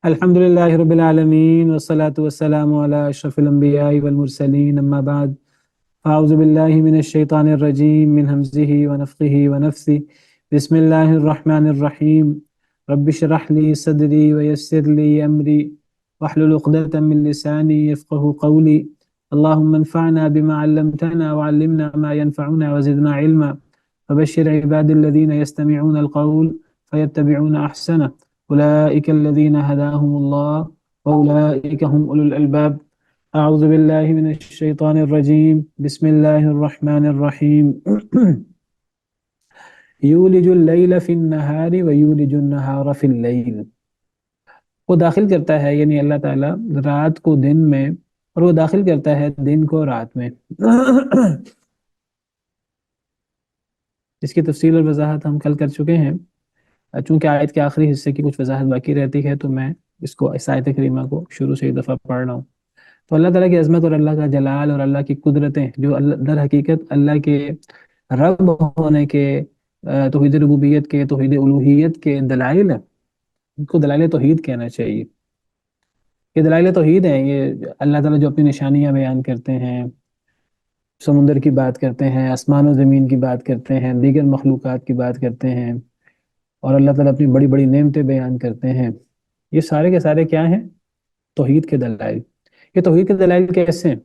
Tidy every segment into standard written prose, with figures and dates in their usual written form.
الحمد لله رب العالمين والصلاة والسلام على أشرف الأنبياء والمرسلين أما بعد أعوذ بالله من الشيطان الرجيم من همزه ونفخه ونفثه بسم الله الرحمن الرحيم رب اشرح لي صدري ويسر لي أمري واحلل عقدة من لساني يفقه قولي اللهم انفعنا بما علمتنا وعلمنا ما ينفعنا وزدنا علما فبشر عبادي الذين يستمعون القول فيتبعون أحسنه أولئك الذين هداهم الله وأولئك هم أولو الألباب أعوذ بالله من الشيطان الرجيم بسم الله الرحمن الرحيم یولج اللیل فی النہار ویولج النہار فی اللیل، وہ داخل کرتا ہے یعنی اللہ تعالیٰ رات کو دن میں اور وہ داخل کرتا ہے دن کو رات میں۔ اس کی تفصیل اور وضاحت ہم کل کر چکے ہیں، چونکہ آیت کے آخری حصے کی کچھ وضاحت باقی رہتی ہے تو میں اس کو اس آیت کریمہ کو شروع سے ایک دفعہ پڑھ رہا ہوں۔ تو اللہ تعالیٰ کی عظمت اور اللہ کا جلال اور اللہ کی قدرتیں جو در حقیقت اللہ کے رب ہونے کے، توحید ربوبیت کے، توحید الوہیت کے دلائل ہیں، ان کو دلائل توحید کہنا چاہیے۔ یہ دلائل توحید ہیں، یہ اللہ تعالیٰ جو اپنی نشانیاں بیان کرتے ہیں، سمندر کی بات کرتے ہیں، آسمان و زمین کی بات کرتے ہیں، دیگر مخلوقات کی بات کرتے ہیں، اور اللہ تعالیٰ اپنی بڑی بڑی نعمتیں بیان کرتے ہیں، یہ سارے کے سارے کیا ہیں؟ توحید کے دلائل۔ یہ توحید کے دلائل کیسے ہیں؟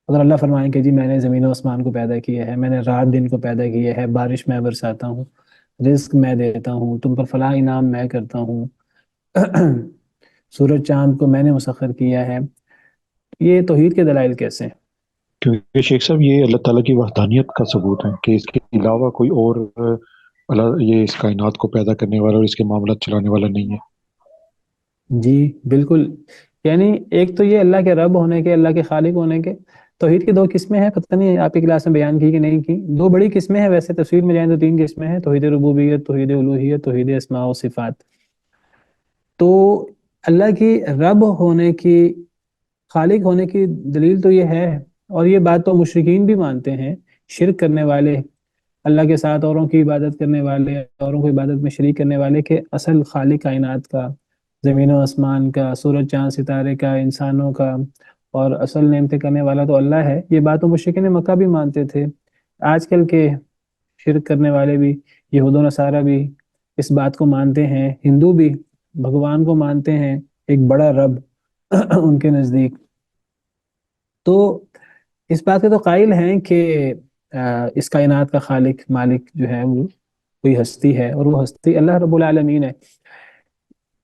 اگر اللہ فرمائیں کہ جی میں نے زمین و آسمان کو پیدا کیا ہے، میں نے رات دن کو پیدا کیا ہے، بارش میں برساتا ہوں، رزق میں دیتا ہوں، تم پر فلاں انعام میں کرتا ہوں، سورج چاند کو میں نے مسخر کیا ہے، یہ توحید کے دلائل کیسے ہیں؟ کیونکہ شیخ صاحب یہ اللہ تعالیٰ کی وحدانیت کا ثبوت ہے کہ اس کے علاوہ کوئی اور اللہ یہ اس کائنات کو پیدا کرنے والا اور اس کے معاملات چلانے والا نہیں ہے۔ جی بالکل، یعنی ایک تو یہ اللہ کے رب ہونے کے، اللہ کے خالق ہونے کے۔ توحید کی دو قسمیں ہیں، پتہ نہیں آپ کی کلاس میں بیان کی کہ نہیں کی، دو بڑی قسمیں ہیں، ویسے تفسیر میں جائیں تو تین قسمیں ہیں: توحید ربوبیت، توحید الوہیت، توحید اسماء و صفات۔ تو اللہ کی رب ہونے کی، خالق ہونے کی دلیل تو یہ ہے، اور یہ بات تو مشرکین بھی مانتے ہیں، شرک کرنے والے، اللہ کے ساتھ اوروں کی عبادت کرنے والے، اوروں کو عبادت میں شریک کرنے والے، کہ اصل خالق کائنات کا، زمین و آسمان کا، سورج چاند ستارے کا، انسانوں کا، اور اصل نعمتیں کرنے والا تو اللہ ہے۔ یہ بات تو مشرکین مکہ بھی مانتے تھے، آج کل کے شرک کرنے والے بھی، یہود و نصارہ بھی اس بات کو مانتے ہیں، ہندو بھی بھگوان کو مانتے ہیں ایک بڑا رب ان کے نزدیک۔ تو اس بات کے تو قائل ہیں کہ اس کائنات کا خالق مالک جو ہے وہ کوئی ہستی ہے، اور وہ ہستی اللہ رب العالمین ہے۔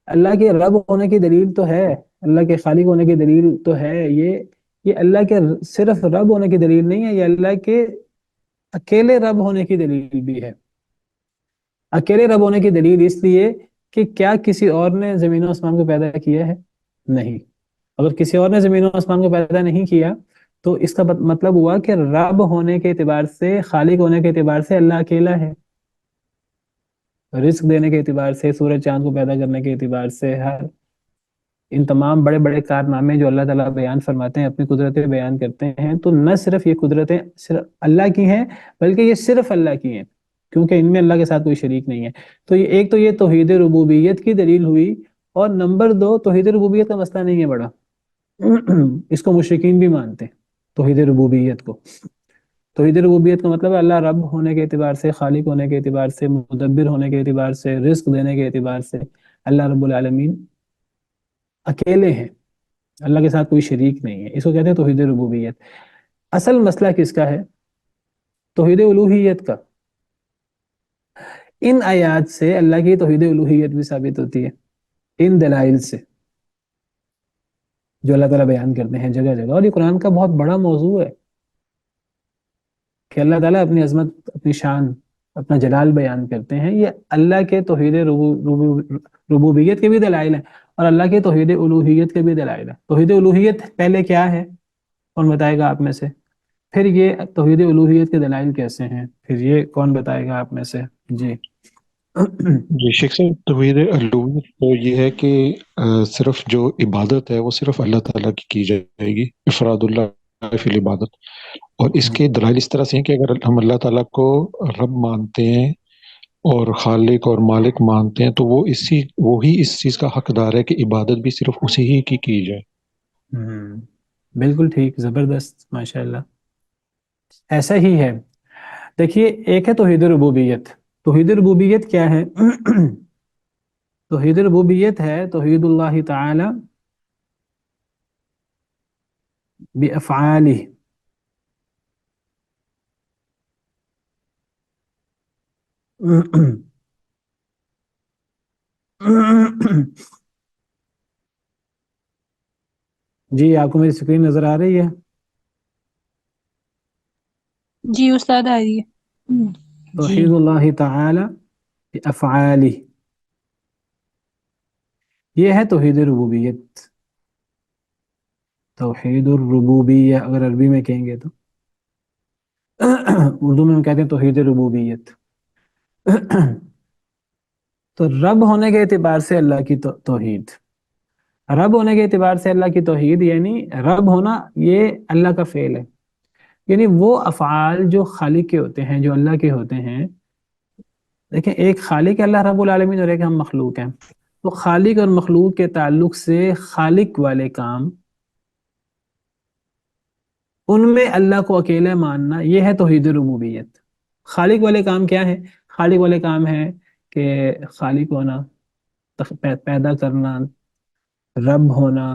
اللہ کے رب ہونے کی دلیل تو ہے، اللہ کے خالق ہونے کی دلیل تو ہے، یہ اللہ کے صرف رب ہونے کی دلیل نہیں ہے، یہ اللہ کے اکیلے رب ہونے کی دلیل بھی ہے۔ اکیلے رب ہونے کی دلیل اس لیے کہ کیا کسی اور نے زمین و آسمان کو پیدا کیا ہے؟ نہیں۔ اگر کسی اور نے زمین و آسمان کو پیدا نہیں کیا تو اس کا مطلب ہوا کہ رب ہونے کے اعتبار سے، خالق ہونے کے اعتبار سے اللہ اکیلا ہے، رزق دینے کے اعتبار سے، سورج چاند کو پیدا کرنے کے اعتبار سے، ہر ان تمام بڑے بڑے کارنامے جو اللہ تعالیٰ بیان فرماتے ہیں، اپنی قدرتیں بیان کرتے ہیں، تو نہ صرف یہ قدرتیں صرف اللہ کی ہیں بلکہ یہ صرف اللہ کی ہیں، کیونکہ ان میں اللہ کے ساتھ کوئی شریک نہیں ہے۔ تو یہ ایک تو یہ توحید ربوبیت کی دلیل ہوئی، اور نمبر دو توحید ربوبیت کا مسئلہ نہیں ہے بڑا، اس کو مشرکین بھی مانتے ہیں توحید ربوبیت کو۔ توحید ربوبیت کا مطلب ہے اللہ رب ہونے کے اعتبار سے، خالق ہونے کے اعتبار سے، مدبر ہونے کے اعتبار سے، رزق دینے کے اعتبار سے اللہ رب العالمین اکیلے ہیں، اللہ کے ساتھ کوئی شریک نہیں ہے، اس کو کہتے ہیں توحید ربوبیت۔ اصل مسئلہ کس کا ہے؟ توحید الوہیت کا۔ ان آیات سے اللہ کی توحید الوہیت بھی ثابت ہوتی ہے، ان دلائل سے جو اللہ تعالیٰ بیان کرتے ہیں جگہ جگہ، اور یہ قرآن کا بہت بڑا موضوع ہے کہ اللہ تعالیٰ اپنی عظمت، اپنی شان، اپنا جلال بیان کرتے ہیں، یہ اللہ کے توحید ربوبیت کے بھی دلائل ہیں، اور اللہ کے توحید الوہیت کے بھی دلائل ہیں۔ توحید الوہیت پہلے کیا ہے، کون بتائے گا آپ میں سے؟ پھر یہ توحید الوہیت کے دلائل کیسے ہیں، پھر یہ کون بتائے گا آپ میں سے؟ جی جی شیخ صاحب، توحید الوہیت تو یہ ہے کہ صرف جو عبادت ہے وہ صرف اللہ تعالیٰ کی جائے گی، افراد اللہ فی العبادت۔ اور اس کے دلائل اس طرح سے ہیں کہ اگر ہم اللہ تعالیٰ کو رب مانتے ہیں اور خالق اور مالک مانتے ہیں، تو وہی اس چیز کا حقدار ہے کہ عبادت بھی صرف اسی ہی کی جائے۔ بالکل ٹھیک، زبردست، ماشاء اللہ، ایسا ہی ہے۔ دیکھیے، ایک ہے توحید ربوبیت۔ توحید ربوبیت کیا ہے؟ توحید ربوبیت ہے توحید اللہ تعالی بافعالہ، جی آپ کو میری اسکرین نظر آ رہی ہے؟ جی استاد آ رہی ہے۔ جی توحید اللہ تعالی بافعالہ، یہ ہے توحید ربوبیت۔ توحید الربوبیہ اگر عربی میں کہیں گے تو، اردو میں ہم کہتے ہیں توحید ربوبیت۔ تو رب ہونے کے اعتبار سے اللہ کی توحید، رب ہونے کے اعتبار سے اللہ کی توحید، یعنی رب ہونا یہ اللہ کا فعل ہے، یعنی وہ افعال جو خالق کے ہوتے ہیں، جو اللہ کے ہوتے ہیں۔ دیکھیں، ایک خالق ہے اللہ رب العالمین، اور ایک ہم مخلوق ہیں۔ تو خالق اور مخلوق کے تعلق سے خالق والے کام، ان میں اللہ کو اکیلے ماننا، یہ ہے توحید ربوبیت۔ خالق والے کام کیا ہے؟ خالق والے کام ہے کہ خالق ہونا، پیدا کرنا، رب ہونا۔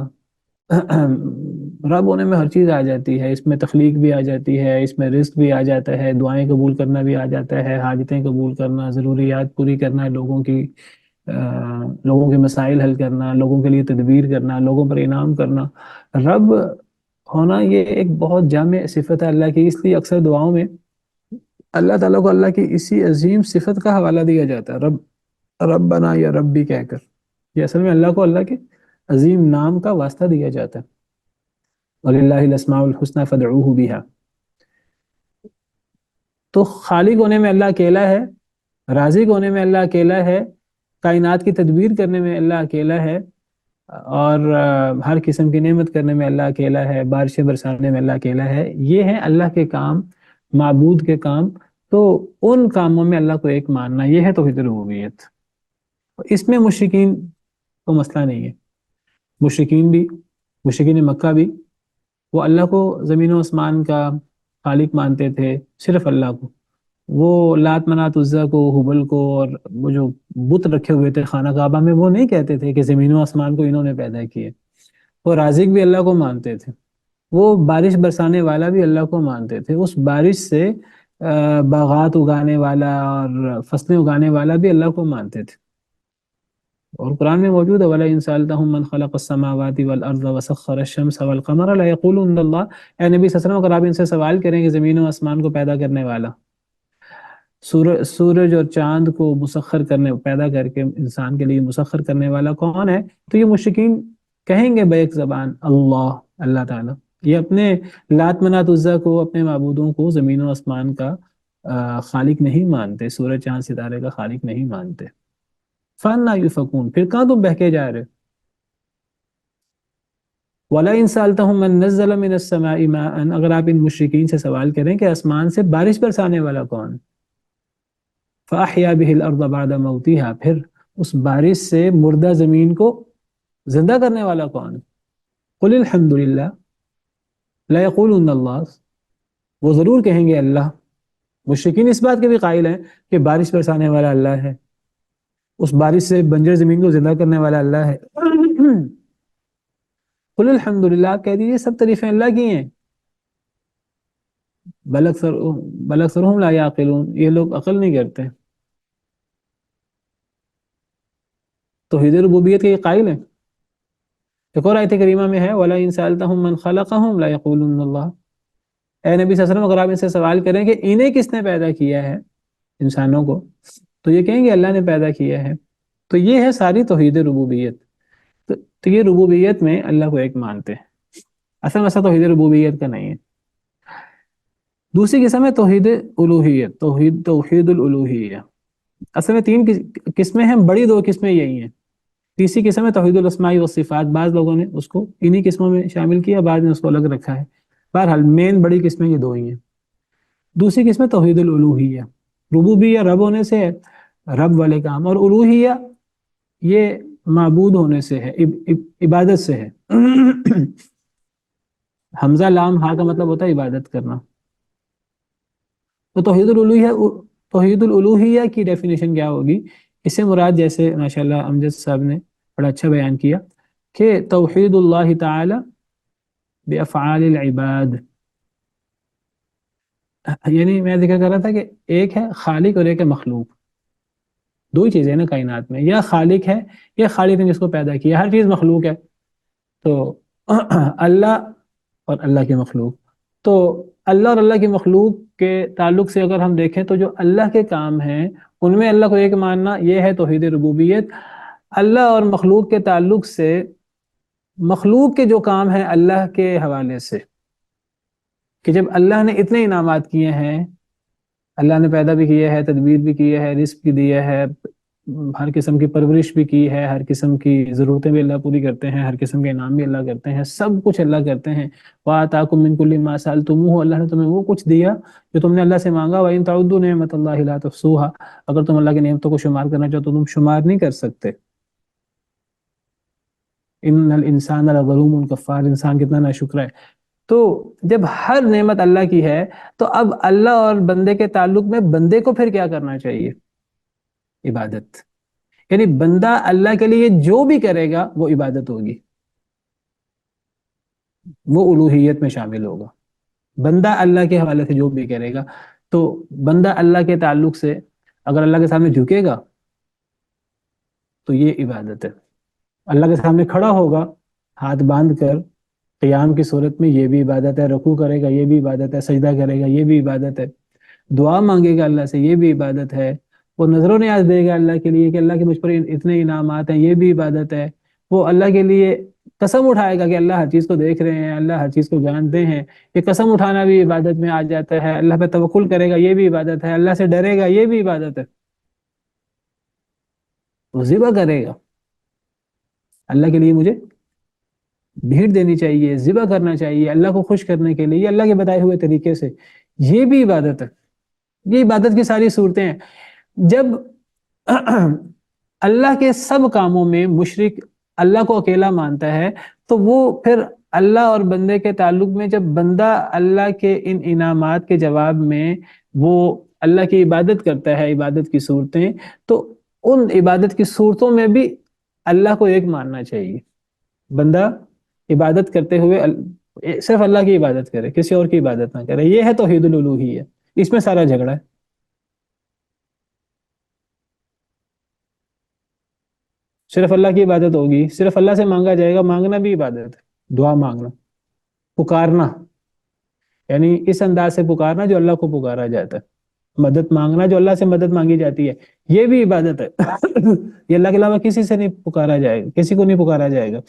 رب ہونے میں ہر چیز آ جاتی ہے، اس میں تخلیق بھی آ جاتی ہے، اس میں رزق بھی آ جاتا ہے، دعائیں قبول کرنا بھی آ جاتا ہے، حاجتیں قبول کرنا، ضروریات پوری کرنا، لوگوں کے مسائل حل کرنا، لوگوں کے لیے تدبیر کرنا، لوگوں پر انعام کرنا۔ رب ہونا یہ ایک بہت جامع صفت ہے اللہ کی، اس لیے اکثر دعاؤں میں اللہ تعالیٰ کو اللہ کی اسی عظیم صفت کا حوالہ دیا جاتا ہے، رب بنا یا ربی کہہ کر۔ یہ اصل میں اللہ کو اللہ کے عظیم نام کا واسطہ دیا جاتا ہے، وَلِلَّهِ الْأَسْمَاءُ الْحُسْنَى فَادْعُوهُ بِهَا۔ تو خالق ہونے میں اللہ اکیلا ہے، رازق ہونے میں اللہ اکیلا ہے، کائنات کی تدبیر کرنے میں اللہ اکیلا ہے، اور ہر قسم کی نعمت کرنے میں اللہ اکیلا ہے، بارشیں برسانے میں اللہ اکیلا ہے۔ یہ ہیں اللہ کے کام، معبود کے کام۔ تو ان کاموں میں اللہ کو ایک ماننا، یہ ہے توحید ربوبیت۔ اس میں مشرکین کو مسئلہ نہیں ہے۔ مشرکین مکہ بھی وہ اللہ کو زمین و آسمان کا خالق مانتے تھے، صرف اللہ کو۔ وہ لات منات عزا کو، حبل کو، اور وہ جو بت رکھے ہوئے تھے خانہ کعبہ میں، وہ نہیں کہتے تھے کہ زمین و آسمان کو انہوں نے پیدا کیے۔ وہ رازق بھی اللہ کو مانتے تھے، وہ بارش برسانے والا بھی اللہ کو مانتے تھے، اس بارش سے باغات اگانے والا اور فصلیں اگانے والا بھی اللہ کو مانتے تھے۔ اور قرآن میں موجود ہے وَلَئِن سَأَلْتَهُم مَّن خَلَقَ السَّمَاوَاتِ وَالْأَرْضَ وَسَخَّرَ الشَّمْسَ وَالْقَمَرَ لَيَقُولُنَّ اللَّهُ۔ اے نبی صلی اللہ علیہ وسلم، اگر آپ ان سے سوال کریں کہ زمین و آسمان کو پیدا کرنے والا، سورج اور چاند کو پیدا کر کے انسان کے لیے مسخر کرنے والا کون ہے، تو یہ مشرکین کہیں گے بیک زبان اللہ تعالیٰ۔ یہ اپنے لات منات عزا کو، اپنے معبودوں کو زمین و آسمان کا خالق نہیں مانتے، سورج چاند ستارے کا خالق نہیں مانتے۔ فَأَنَّىٰ يُؤْفَكُونَ، پھر کہاں تم بہکے جا رہے؟ وَلَئِن سَأَلْتَهُم مَّن نَّزَّلَ مِنَ السَّمَاءِ مَاءً، اگر آپ ان مشرکین سے سوال کریں کہ آسمان سے بارش برسانے والا کون؟ فَأَحْيَا بِهِ الْأَرْضَ بَعْدَ مَوْتِهَا، پھر اس بارش سے مردہ زمین کو زندہ کرنے والا کون؟ قُلِ الْحَمْدُ لِلَّهِ لَيَقُولُنَّ اللَّهُ، وہ ضرور کہیں گے اللہ۔ مشرکین اس بات کے بھی قائل ہیں کہ بارش برسانے والا اللہ ہے، اس بارش سے بنجر زمین کو زندہ کرنے والا اللہ ہے۔ قُلِ الْحَمْدُ لِلَّهِ، آپ کہہ دیجئے سب تعریفیں اللہ کی ہیں۔ بل اکثرهم لا یعقلون، یہ لوگ عقل نہیں کرتے۔ توحید ربوبیت کے یہ قائل ہیں۔ ایک اور آیت کریمہ میں ہے وَلَئِن سَأَلْتَهُم مَّن خَلَقَهُمْ لَيَقُولُنَّ اللَّهُ۔ اے نبی صلی اللہ علیہ وسلم، اگر آپ ان سے سوال کریں کہ انہیں کس نے پیدا کیا ہے، انسانوں کو، تو یہ کہیں گے اللہ نے پیدا کیا ہے۔ تو یہ ہے ساری توحید ربوبیت۔ تو یہ ربوبیت میں اللہ کو ایک مانتے ہیں۔ اصل مسئلہ توحید ربوبیت کا نہیں ہے۔ دوسری قسم ہے توحید الوہیت، توحید الالوہیہ۔ اصل میں تین قسمیں ہیں، بڑی دو قسمیں یہی ہیں۔ تیسری قسم ہے توحید الاسماء والصفات، بعض لوگوں نے اس کو انہی قسموں میں شامل کیا، بعض نے اس کو الگ رکھا ہے۔ بہرحال مین بڑی قسمیں یہ دو ہی ہیں۔ دوسری قسم ہے توحید الالوہیہ، ربوبیہ رب ہونے سے ہے، رب والے کام، اور الوہیہ یہ معبود ہونے سے ہے، عبادت سے ہے۔ حمزہ لام ہا کا مطلب ہوتا ہے عبادت کرنا۔ تو توحید الالوہیہ کی ڈیفینیشن کیا ہوگی؟ اس سے مراد جیسے ماشاءاللہ امجد صاحب نے بڑا اچھا بیان کیا کہ توحید اللہ تعالی بافعال العباد، یعنی میں ذکر کر رہا تھا کہ ایک ہے خالق اور ایک ہے مخلوق، دو ہی چیزیں ہیں نا کائنات میں، یا خالق ہے یا خالق نے جس کو پیدا کیا، ہر چیز مخلوق ہے۔ تو اللہ اور اللہ کی مخلوق، تو اللہ اور اللہ کی مخلوق کے تعلق سے اگر ہم دیکھیں تو جو اللہ کے کام ہیں ان میں اللہ کو ایک ماننا، یہ ہے توحید ربوبیت۔ اللہ اور مخلوق کے تعلق سے مخلوق کے جو کام ہیں اللہ کے حوالے سے، کہ جب اللہ نے اتنے انعامات کیے ہیں، اللہ نے پیدا بھی کیا ہے، تدبیر بھی کی ہے، رزق بھی دیا ہے، ہر قسم کی پرورش بھی کی ہے، ہر قسم کی ضرورتیں بھی اللہ پوری کرتے ہیں، ہر قسم کے انعام بھی اللہ کرتے ہیں، سب کچھ اللہ کرتے ہیں۔ وَآتَاكُم مِّن كُلِّ مَا سَأَلْتُمُوهُ، اللہ نے تمہیں وہ کچھ دیا جو تم نے اللہ سے مانگا۔ وَإِن تَعُدُّوا نِعْمَتَ اللَّهِ لَا تُحْصُوهَا، اگر تم اللہ کی نعمتوں کو شمار کرنا چاہو تو تم شمار نہیں کر سکتے۔ إِنَّ الْإِنسَانَ لَظَلُومٌ كَفَّارٌ، انسان کتنا ناشکر ہے۔ تو جب ہر نعمت اللہ کی ہے تو اب اللہ اور بندے کے تعلق میں بندے کو پھر کیا کرنا چاہیے؟ عبادت، یعنی بندہ اللہ کے لیے جو بھی کرے گا وہ عبادت ہوگی، وہ الوہیت میں شامل ہوگا۔ بندہ اللہ کے حوالے سے جو بھی کرے گا، تو بندہ اللہ کے تعلق سے اگر اللہ کے سامنے جھکے گا تو یہ عبادت ہے۔ اللہ کے سامنے کھڑا ہوگا ہاتھ باندھ کر قیام کی صورت میں، یہ بھی عبادت ہے۔ رکوع کرے گا، یہ بھی عبادت ہے۔ سجدہ کرے گا، یہ بھی عبادت ہے۔ دعا مانگے گا اللہ سے، یہ بھی عبادت ہے۔ وہ نظر و نیاز دے گا اللہ کے لیے کہ اللہ کے مجھ پر اتنے انعامات ہیں، یہ بھی عبادت ہے۔ وہ اللہ کے لیے قسم اٹھائے گا کہ اللہ ہر چیز کو دیکھ رہے ہیں، اللہ ہر چیز کو جانتے ہیں، یہ قسم اٹھانا بھی عبادت میں آ جاتا ہے۔ اللہ پہ توکل کرے گا، یہ بھی عبادت ہے۔ اللہ سے ڈرے گا، یہ بھی عبادت ہے۔ وہ ذبح کرے گا، اللہ کے لیے مجھے بھیڑ دینی چاہیے، ذبح کرنا چاہیے اللہ کو خوش کرنے کے لیے، اللہ کے بتائے ہوئے طریقے سے، یہ بھی عبادت ہے۔ یہ عبادت کی ساری صورتیں ہیں۔ جب اللہ کے سب کاموں میں مشرک اللہ کو اکیلا مانتا ہے تو وہ پھر اللہ اور بندے کے تعلق میں، جب بندہ اللہ کے ان انعامات کے جواب میں وہ اللہ کی عبادت کرتا ہے، عبادت کی صورتیں، تو ان عبادت کی صورتوں میں بھی اللہ کو ایک ماننا چاہیے۔ بندہ عبادت کرتے ہوئے صرف اللہ کی عبادت کرے، کسی اور کی عبادت نہ کرے، یہ ہے توحید الالوہیہ۔ اس میں سارا جھگڑا ہے۔ صرف اللہ کی عبادت ہوگی، صرف اللہ سے مانگا جائے گا، مانگنا بھی عبادت ہے۔ دعا مانگنا، پکارنا، یعنی اس انداز سے پکارنا جو اللہ کو پکارا جاتا ہے، مدد مانگنا جو اللہ سے مدد مانگی جاتی ہے، یہ بھی عبادت ہے۔ یہ اللہ کے علاوہ کسی سے نہیں پکارا جائے گا، کسی کو نہیں پکارا جائے گا،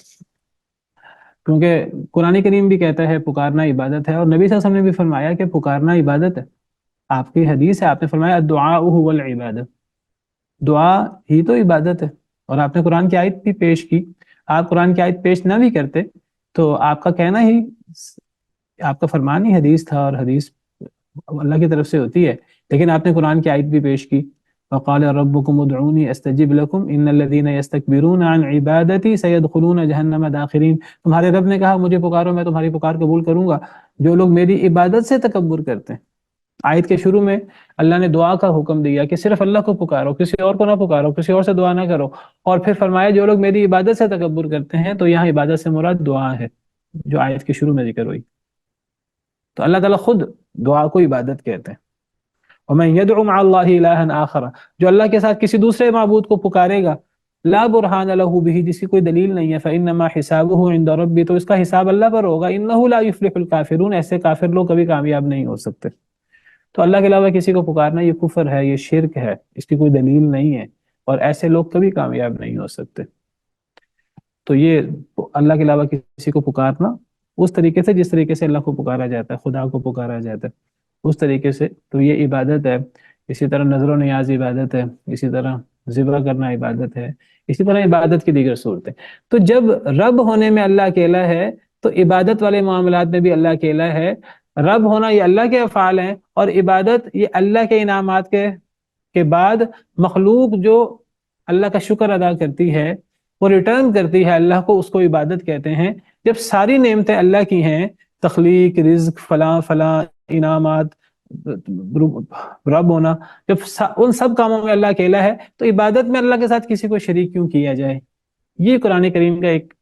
کیونکہ قرآن کریم بھی کہتا ہے پکارنا عبادت ہے، اور نبی صلی اللہ علیہ وسلم نے بھی فرمایا کہ پکارنا عبادت ہے۔ آپ کی حدیث ہے، آپ نے فرمایا الدعاء هو العبادہ، دعا ہی تو عبادت ہے۔ اور آپ نے قرآن کی آیت بھی پیش کی۔ آپ قرآن کی آیت پیش نہ بھی کرتے تو آپ کا کہنا ہی، آپ کا فرمان ہی حدیث تھا، اور حدیث اللہ کی طرف سے ہوتی ہے، لیکن آپ نے قرآن کی آیت بھی پیش کی۔ وقال ربكم ادعوني استجب لكم ان الذين يستكبرون عن عبادتي سيدخلون جهنم داخرين، تمہارے رب نے کہا مجھے پکارو، میں تمہاری پکار قبول کروں گا۔ جو لوگ میری عبادت سے تکبر کرتے ہیں، آیت کے شروع میں اللہ نے دعا کا حکم دیا کہ صرف اللہ کو پکارو، کسی اور کو نہ پکارو، کسی اور سے دعا نہ کرو، اور پھر فرمایا جو لوگ میری عبادت سے تکبر کرتے ہیں، تو یہاں عبادت سے مراد دعا ہے جو آیت کے شروع میں ذکر ہوئی۔ تو اللہ تعالیٰ خود دعا کو عبادت کہتے ہیں۔ وَمَن يَدْعُ مَعَ اللَّهِ إِلَٰهًا آخَرَ، جو اللہ کے ساتھ کسی دوسرے معبود کو پکارے گا، لا برہان لہ بہ، جس کی کوئی دلیل نہیں ہے، فإنما حسابہ عند ربہ، تو اس کا حساب اللہ پر ہوگا، انہ لا یفلح الکافرون، ایسے کافر لوگ کبھی کامیاب نہیں ہو سکتے۔ تو اللہ کے علاوہ کسی کو پکارنا یہ کفر ہے، یہ شرک ہے، اس کی کوئی دلیل نہیں ہے، اور ایسے لوگ کبھی کامیاب نہیں ہو سکتے۔ تو یہ اللہ کے علاوہ کسی کو پکارنا اس طریقے سے جس طریقے سے اللہ کو پکارا جاتا ہے، خدا کو پکارا جاتا ہے اس طریقے سے، تو یہ عبادت ہے۔ اسی طرح نظر و نیاز عبادت ہے، اسی طرح ذبح کرنا عبادت ہے، اسی طرح عبادت کی دیگر صورتیں۔ تو جب رب ہونے میں اللہ اکیلا ہے تو عبادت والے معاملات میں بھی اللہ اکیلا ہے۔ رب ہونا یہ اللہ کے افعال ہیں، اور عبادت یہ اللہ کے انعامات کے کے بعد مخلوق جو اللہ کا شکر ادا کرتی ہے، وہ ریٹرن کرتی ہے اللہ کو، اس کو عبادت کہتے ہیں۔ جب ساری نعمتیں اللہ کی ہیں، تخلیق، رزق، فلاں فلاں، انعامات، رب ہونا، جب ان سب کاموں میں اللہ اکیلا ہے، تو عبادت میں اللہ کے ساتھ کسی کو شریک کیوں کیا جائے؟ یہ قرآن کریم کا ایک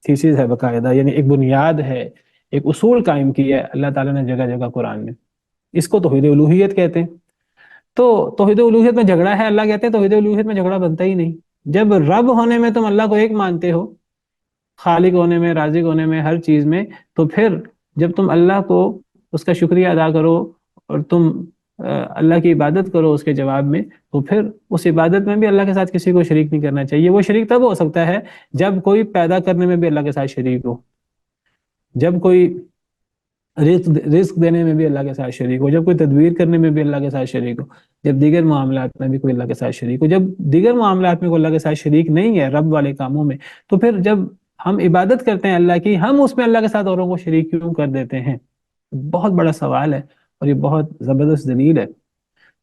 تھیسس ہے باقاعدہ، یعنی ایک بنیاد ہے، ایک اصول قائم کیا ہے اللہ تعالیٰ نے جگہ جگہ قرآن میں۔ اس کو توحید الوہیت کہتے ہیں۔ تو توحید الوہیت میں جھگڑا ہے، اللہ کہتے ہیں توحید الوہیت میں جھگڑا بنتا ہی نہیں۔ جب رب ہونے میں تم اللہ کو ایک مانتے ہو، خالق ہونے میں، رازق ہونے میں، ہر چیز میں، تو پھر جب تم اللہ کو اس کا شکریہ ادا کرو اور تم اللہ کی عبادت کرو اس کے جواب میں، تو پھر اس عبادت میں بھی اللہ کے ساتھ کسی کو شریک نہیں کرنا چاہیے۔ وہ شریک تب ہو سکتا ہے جب کوئی پیدا کرنے میں بھی اللہ کے ساتھ شریک ہو، جب کوئی رزق دینے میں بھی اللہ کے ساتھ شریک ہو، جب کوئی تدبیر کرنے میں بھی اللہ کے ساتھ شریک ہو، جب دیگر معاملات میں بھی کوئی اللہ کے ساتھ شریک ہو۔ جب دیگر معاملات میں کوئی اللہ کے ساتھ شریک نہیں ہے رب والے کاموں میں، تو پھر جب ہم عبادت کرتے ہیں اللہ کی، ہم اس میں اللہ کے ساتھ اوروں کو شریک کیوں کر دیتے ہیں؟ بہت بڑا سوال ہے، اور یہ بہت زبردست دلیل ہے۔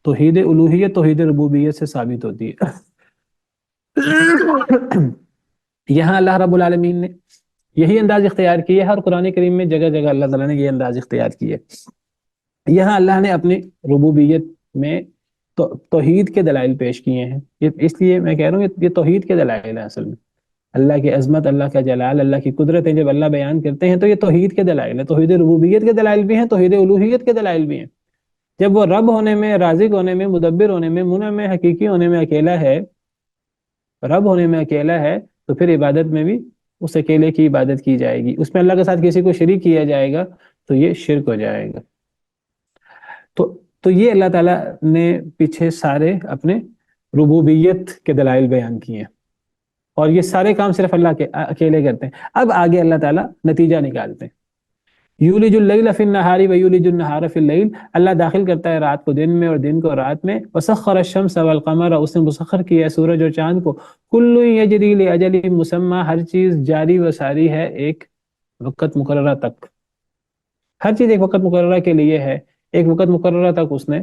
توحید الوہیت توحید ربوبیت سے ثابت ہوتی ہے۔ یہاں اللہ رب العالمین نے یہی انداز اختیار کیا ہے، اور قرآن کریم میں جگہ جگہ اللہ تعالیٰ نے یہ انداز اختیار کیا ہے۔ یہاں اللہ نے اپنی ربوبیت میں توحید کے دلائل پیش کیے ہیں۔ اس لیے میں کہہ رہا ہوں یہ توحید کے دلائل ہیں اصل میں۔ اللہ کی عظمت، اللہ کا جلال، اللہ کی قدرتیں جب اللہ بیان کرتے ہیں تو یہ توحید کے دلائل ہیں۔ توحید ربوبیت کے دلائل بھی ہیں، توحید الوہیت کے دلائل بھی ہیں۔ جب وہ رب ہونے میں، رازق ہونے میں، مدبر ہونے میں، منعم میں، حقیقی ہونے میں اکیلا ہے، رب ہونے میں اکیلا ہے، تو پھر عبادت میں بھی اس اکیلے کی عبادت کی جائے گی۔ اس میں اللہ کے ساتھ کسی کو شریک کیا جائے گا تو یہ شرک ہو جائے گا۔ تو یہ اللہ تعالیٰ نے پیچھے سارے اپنے ربوبیت کے دلائل بیان کیے ہیں، اور یہ سارے کام صرف اللہ کے اکیلے کرتے ہیں۔ اب آگے اللہ تعالیٰ نتیجہ نکالتے ہیں۔ یولج اللیل فی النہار ویولج النہار فی اللیل، اللہ داخل کرتا ہے رات کو دن میں اور دن کو رات میں۔ وسخر الشمس والقمر، اس نے مسخر کیا ہے سورج اور چاند کو۔ کل یجری لاجل مسمی، ہر چیز جاری و ساری ہے ایک وقت مقررہ تک۔ ہر چیز ایک وقت مقررہ کے لیے ہے، ایک وقت مقررہ تک اس نے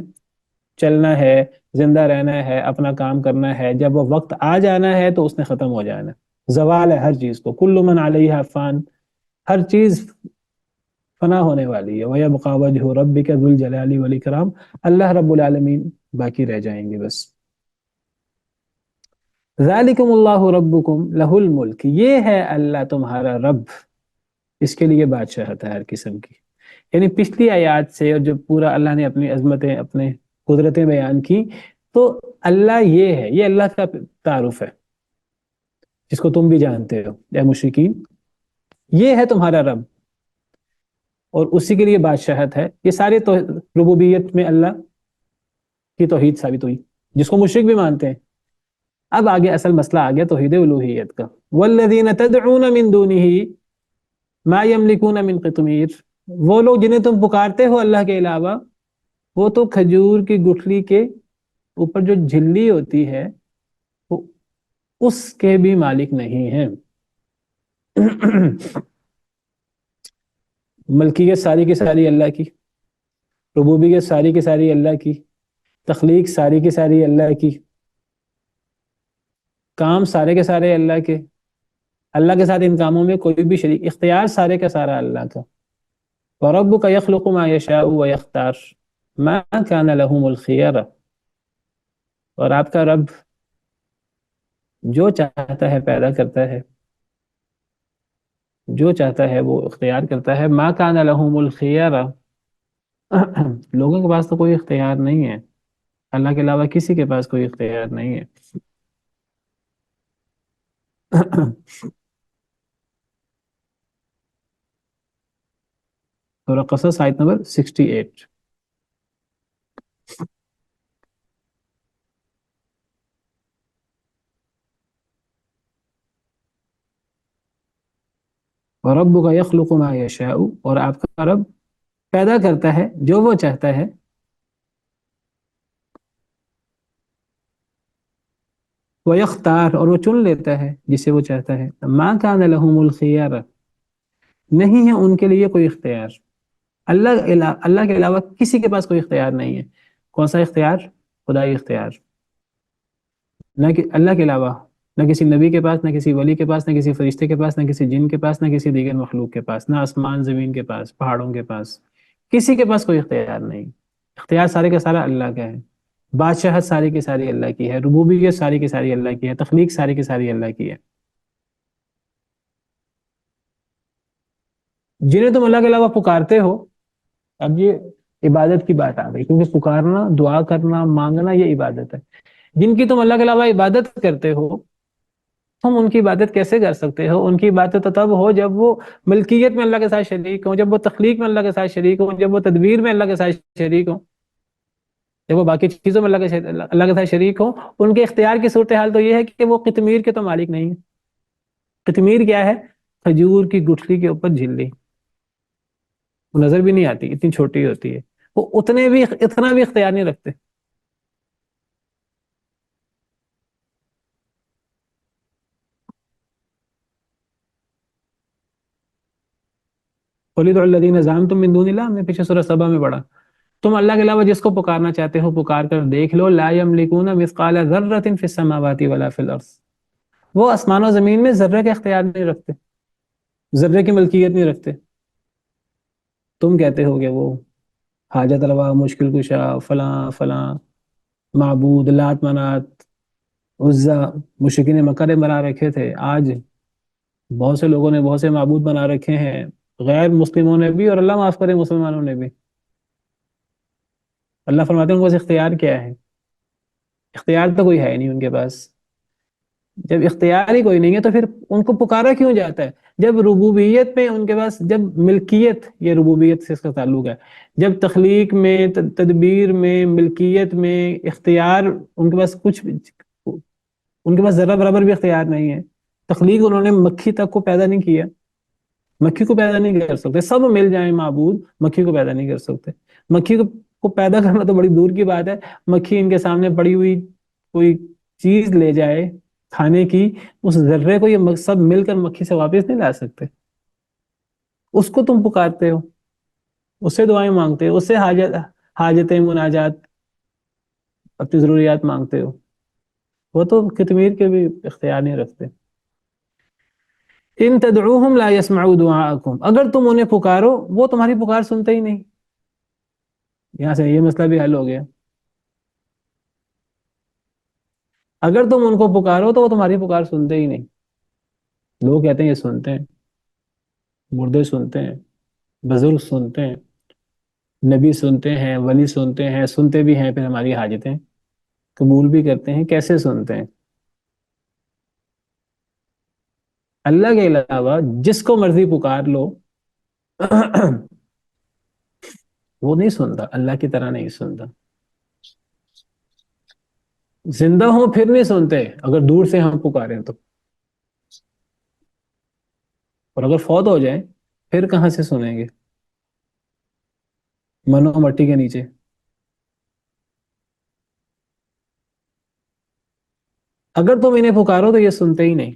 چلنا ہے، زندہ رہنا ہے، اپنا کام کرنا ہے۔ جب وہ وقت آ جانا ہے تو اس نے ختم ہو جانا ہے، زوال ہے ہر چیز کو۔ کل من علیہا فان، ہر چیز فنا ہونے والی ہے۔ وَيَبْقَى وَجْهُ رَبِّكَ ذُو الْجَلَالِ وَالْإِكْرَامِ، اللہ رب العالمین باقی رہ جائیں گے بس۔ ذَلِكُمُ اللَّهُ رَبُّكُمْ لَهُ الْمُلْكِ، یہ ہے اللہ تمہارا رب، اس کے لیے بادشاہت ہے ہر قسم کی۔ یعنی پچھلی آیات سے، اور جب پورا اللہ نے اپنی عظمتیں، اپنے قدرتیں بیان کی، تو اللہ یہ ہے، یہ اللہ کا تعارف ہے جس کو تم بھی جانتے ہو اے مشرکین۔ یہ ہے تمہارا رب، اور اسی کے لیے بادشاہت ہے۔ یہ سارے ربوبیت میں اللہ کی توحید ثابت ہوئی، جس کو مشرک بھی مانتے ہیں۔ اب آگے اصل مسئلہ آ گیا توحید الوہیت کا۔ والذین تدعون من دونہ ما یملکون من قطمیر، وہ لوگ جنہیں تم پکارتے ہو اللہ کے علاوہ، وہ تو کھجور کی گٹھلی کے اوپر جو جھلی ہوتی ہے وہ اس کے بھی مالک نہیں ہیں۔ ملکیت ساری کی ساری اللہ کی، ربوبیت ساری کی ساری اللہ کی، تخلیق ساری کی ساری اللہ کی، کام سارے کے سارے اللہ کے، اللہ کے ساتھ ان کاموں میں کوئی بھی شریک، اختیار سارے کا سارا اللہ کا۔ وَرَبُّكَ يَخْلُقُ مَا يَشَاءُ وَيَخْتَارُ مَا كَانَ لَهُمُ الْخِيَرَةُ، اور آپ کا رب جو چاہتا ہے پیدا کرتا ہے، جو چاہتا ہے وہ اختیار کرتا ہے۔ مَا كَانَ لَهُمُ الْخِيَرَةُ، لوگوں کے پاس تو کوئی اختیار نہیں ہے، اللہ کے علاوہ کسی کے پاس کوئی اختیار نہیں ہے۔ سورہ قصص آیت نمبر 68۔ وَرَبُّكَ يَخْلُقُ مَا يَشَاءُ، اور آپ کا رب پیدا کرتا ہے جو وہ چاہتا ہے۔ وَيَخْتَارُ، اور وہ چن لیتا ہے جسے وہ چاہتا ہے۔ مَا كَانَ لَهُمُ الْخِيَرَةُ، نہیں ہے ان کے لیے کوئی اختیار۔ اللہ کے علاوہ کسی کے پاس کوئی اختیار نہیں ہے۔ کون سا اختیار؟ خدائی اختیار. نہ کہ اللہ کے علاوہ، نہ کسی نبی کے پاس، نہ کسی ولی کے پاس، نہ کسی فرشتے کے پاس، نہ کسی جن کے پاس، نہ کسی دیگر مخلوق کے پاس، نہ آسمان زمین کے پاس، پہاڑوں کے پاس، کسی کے پاس کوئی اختیار نہیں. اختیار سارے کا سارا اللہ کا ہے. بادشاہت ساری کی ساری اللہ کی ہے. ربوبیت ساری کی ساری اللہ کی ہے. تخلیق ساری کی ساری اللہ کی ہے. جنہیں تم اللہ کے علاوہ پکارتے ہو، اب یہ عبادت کی بات آ گئی، کیونکہ پکارنا، دعا کرنا، مانگنا یہ عبادت ہے. جن کی تم اللہ کے علاوہ عبادت کرتے ہو، تم ان کی عبادت کیسے کر سکتے ہو؟ ان کی عبادت تو تب ہو جب وہ ملکیت میں اللہ کے ساتھ شریک ہوں، جب وہ تخلیق میں اللہ کے ساتھ شریک ہوں، جب وہ تدبیر میں اللہ کے ساتھ شریک ہوں، جب وہ باقی چیزوں میں اللہ کے ساتھ شریک ہوں. ان کے اختیار کی صورتحال تو یہ ہے کہ وہ قطمیر کے تو مالک نہیں ہیں. قطمیر کیا ہے؟ کھجور کی گٹھلی کے اوپر جھلی، وہ نظر بھی نہیں آتی، اتنی چھوٹی ہوتی ہے. وہ اتنا بھی اختیار نہیں رکھتے. قُلِ ادْعُوا الَّذِينَ زَعَمْتُم مِّن دُونِ اللَّهِ، ہم نے پیچھے سورہ سبا میں پڑھا. تم اللہ کے علاوہ جس کو پکارنا چاہتے ہو پکار کر دیکھ لو. لا یملکون مثقال ذرۃ فی السماوات ولا فی الارض. وہ آسمان و زمین میں ذرے کا اختیار نہیں رکھتے، ذرے کی ملکیت نہیں رکھتے. تم کہتے ہو کہ وہ حاجت روا، مشکل کشا، فلاں فلاں معبود، لات منات عزا، مشرکین مکہ نے بنا رکھے تھے. آج بہت سے لوگوں نے بہت سے معبود بنا رکھے ہیں، غیر مسلموں نے بھی، اور اللہ معاف کرے مسلمانوں نے بھی. اللہ فرماتے ہیں ان کے پاس اختیار کیا ہے؟ اختیار تو کوئی ہے نہیں ان کے پاس. جب اختیار ہی کوئی نہیں ہے تو پھر ان کو پکارا کیوں جاتا ہے؟ جب ربوبیت میں ان کے پاس، جب ملکیت، یہ ربوبیت سے اس کا تعلق ہے، جب تخلیق میں، تدبیر میں، ملکیت میں اختیار ان کے پاس ان کے پاس ذرہ برابر بھی اختیار نہیں ہے. تخلیق انہوں نے مکھی تک کو پیدا نہیں کیا، مکھی کو پیدا نہیں کر سکتے. سب مل جائیں معبود، مکھی کو پیدا نہیں کر سکتے. مکھی کو پیدا کرنا تو بڑی دور کی بات ہے. مکھی ان کے سامنے پڑی ہوئی کوئی چیز لے جائے کھانے کی، اس ذرے کو یہ سب مل کر مکھی سے واپس نہیں لا سکتے. اس کو تم پکارتے ہو، اس سے دعائیں مانگتے ہو، اس سے حاجتیں، مناجات، اپنی ضروریات مانگتے ہو. وہ تو قطمیر کے بھی اختیار نہیں رکھتے. ان تدعوہم لا يسمعوا دعاءکم، اگر تم انہیں پکارو وہ تمہاری پکار سنتے ہی نہیں. یہاں سے یہ مسئلہ بھی حل ہو گیا. اگر تم ان کو پکارو تو وہ تمہاری پکار سنتے ہی نہیں. لوگ کہتے ہیں یہ سنتے ہیں، مردے سنتے ہیں، بزرگ سنتے ہیں، نبی سنتے ہیں، ولی سنتے ہیں، سنتے بھی ہیں، پھر ہماری حاجتیں قبول بھی کرتے ہیں. کیسے سنتے ہیں؟ اللہ کے علاوہ جس کو مرضی پکار لو وہ نہیں سنتا، اللہ کی طرح نہیں سنتا. زندہ ہوں پھر نہیں سنتے اگر دور سے ہم پکاریں تو، اور اگر فوت ہو جائیں پھر کہاں سے سنیں گے؟ منو مٹی کے نیچے. اگر تم انہیں پکارو تو یہ سنتے ہی نہیں،